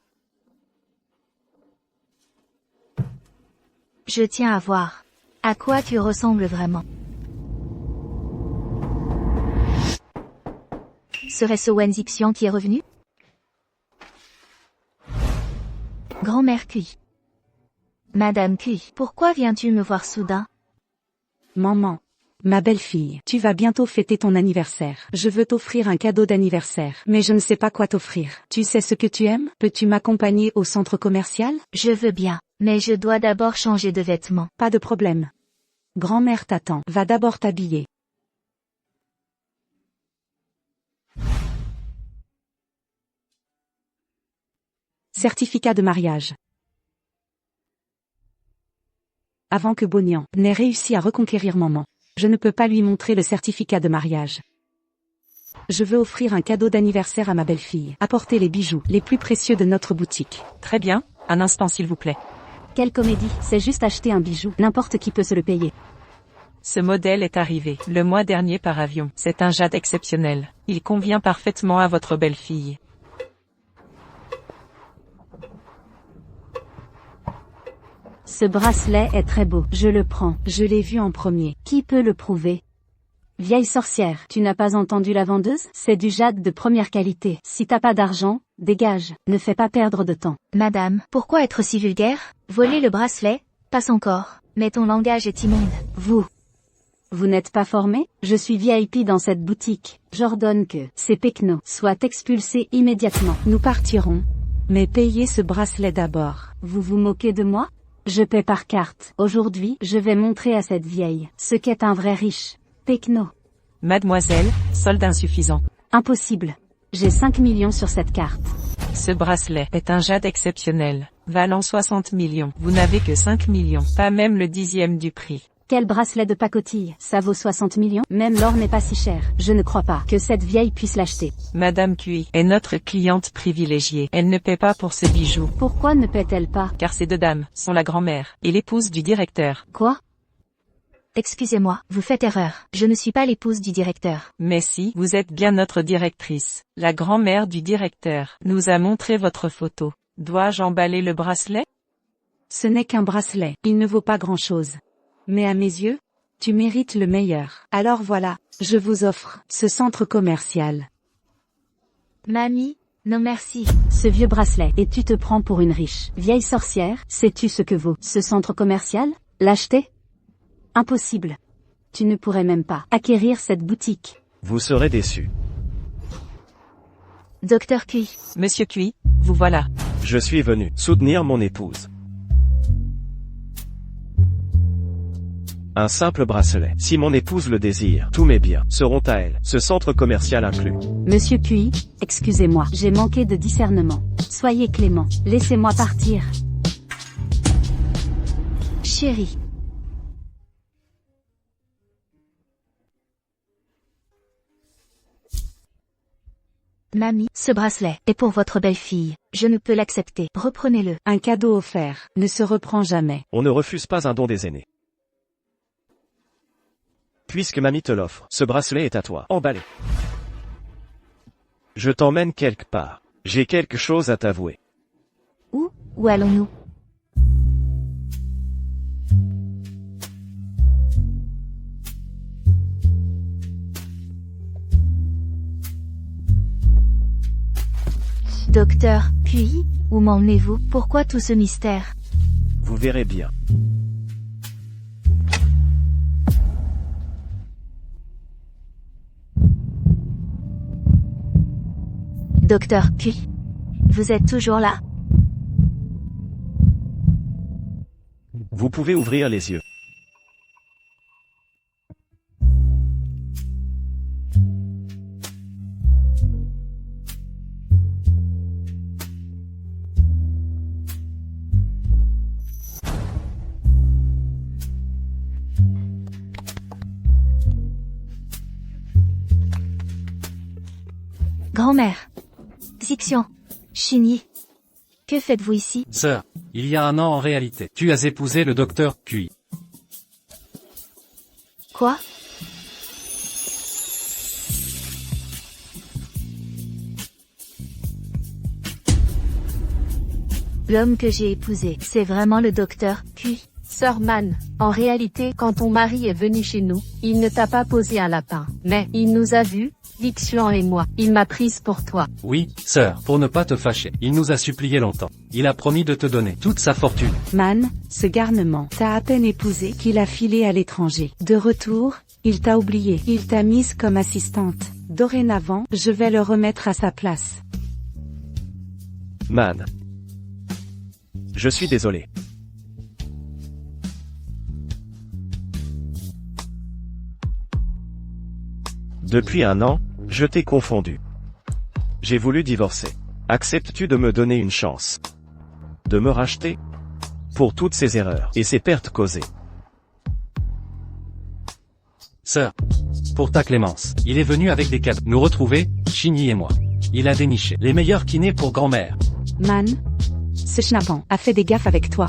Je tiens à voir à quoi tu ressembles vraiment. Serait-ce Wen Zixian qui est revenu? Grand-mère Cui. Madame Cui, pourquoi viens-tu me voir soudain? Maman. Ma belle-fille, tu vas bientôt fêter ton anniversaire. Je veux t'offrir un cadeau d'anniversaire, mais je ne sais pas quoi t'offrir. Tu sais ce que tu aimes? Peux-tu m'accompagner au centre commercial? Je veux bien, mais je dois d'abord changer de vêtements. Pas de problème. Grand-mère t'attend. Va d'abord t'habiller. Certificat de mariage. Avant que Bonian n'ait réussi à reconquérir maman, je ne peux pas lui montrer le certificat de mariage. Je veux offrir un cadeau d'anniversaire à ma belle-fille. Apporter les bijoux les plus précieux de notre boutique. Très bien, un instant s'il vous plaît. Quelle comédie, c'est juste acheter un bijou, n'importe qui peut se le payer. Ce modèle est arrivé le mois dernier par avion. C'est un jade exceptionnel. Il convient parfaitement à votre belle-fille. Ce bracelet est très beau, je le prends. Je l'ai vu en premier. Qui peut le prouver? Vieille sorcière, tu n'as pas entendu la vendeuse? C'est du jade de première qualité. Si t'as pas d'argent, dégage, ne fais pas perdre de temps. Madame, pourquoi être si vulgaire? Voler le bracelet? Passe encore. Mais ton langage est immonde. Vous n'êtes pas formé? Je suis VIP dans cette boutique. J'ordonne que ces pecnos soient expulsés immédiatement. Nous partirons. Mais payez ce bracelet d'abord. Vous vous moquez de moi? Je paie par carte. Aujourd'hui, je vais montrer à cette vieille ce qu'est un vrai riche. Pecno. Mademoiselle, solde insuffisant. Impossible. J'ai 5 millions sur cette carte. Ce bracelet est un jade exceptionnel, valant 60 millions. Vous n'avez que 5 millions, pas même le 10e du prix. Quel bracelet de pacotille? Ça vaut 60 millions? Même l'or n'est pas si cher. Je ne crois pas que cette vieille puisse l'acheter. Madame Cui est notre cliente privilégiée. Elle ne paie pas pour ce bijou. Pourquoi ne paie-t-elle pas? Car ces deux dames sont la grand-mère et l'épouse du directeur. Quoi? Excusez-moi, vous faites erreur. Je ne suis pas l'épouse du directeur. Mais si, vous êtes bien notre directrice. La grand-mère du directeur nous a montré votre photo. Dois-je emballer le bracelet? Ce n'est qu'un bracelet. Il ne vaut pas grand-chose. Mais à mes yeux, tu mérites le meilleur. Alors voilà, je vous offre ce centre commercial. Mamie, non merci. Ce vieux bracelet, et tu te prends pour une riche vieille sorcière? Sais-tu ce que vaut ce centre commercial? L'acheter? Impossible. Tu ne pourrais même pas acquérir cette boutique. Vous serez déçus. Docteur Cui. Monsieur Cui, vous voilà. Je suis venu soutenir mon épouse. Un simple bracelet. Si mon épouse le désire, tous mes biens seront à elle, ce centre commercial inclus. Monsieur Cui, excusez-moi, j'ai manqué de discernement. Soyez clément, laissez-moi partir. Chérie. Mamie, ce bracelet est pour votre belle-fille. Je ne peux l'accepter. Reprenez-le. Un cadeau offert ne se reprend jamais. On ne refuse pas un don des aînés. Puisque mamie te l'offre, ce bracelet est à toi. Emballé. Je t'emmène quelque part. J'ai quelque chose à t'avouer. Où allons-nous? Docteur, puis, où m'emmenez-vous? Pourquoi tout ce mystère? Vous verrez bien. Docteur, puis, vous êtes toujours là? Vous pouvez ouvrir les yeux. Grand-mère. Xixian. Shinyi. Que faites-vous ici? Sœur, il y a un an en réalité, tu as épousé le docteur Kui. Quoi? L'homme que j'ai épousé, c'est vraiment le docteur Kui. Sœur Man, en réalité, quand ton mari est venu chez nous, il ne t'a pas posé un lapin, mais il nous a vus, Lixuan et moi. Il m'a prise pour toi. Oui, sœur, pour ne pas te fâcher, il nous a supplié longtemps. Il a promis de te donner toute sa fortune. Man, ce garnement, t'as à peine épousé qu'il a filé à l'étranger. De retour, il t'a oublié. Il t'a mise comme assistante. Dorénavant, je vais le remettre à sa place. Man. Je suis désolé. Depuis un an, je t'ai confondu. J'ai voulu divorcer. Acceptes-tu de me donner une chance? De me racheter? Pour toutes ces erreurs et ces pertes causées. Sœur, pour ta clémence, il est venu avec des cadeaux. Nous retrouver, Shinyi et moi. Il a déniché les meilleurs kinés pour grand-mère. Man, ce schnappant a fait des gaffes avec toi.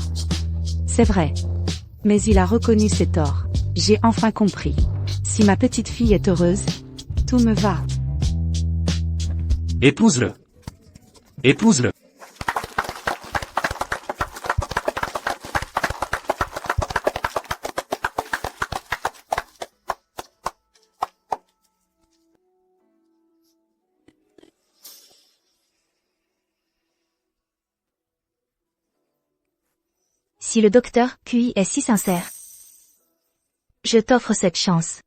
C'est vrai. Mais il a reconnu ses torts. J'ai enfin compris. Si ma petite fille est heureuse, tout me va. Épouse-le. Épouse-le. Si le docteur Kui est si sincère, je t'offre cette chance.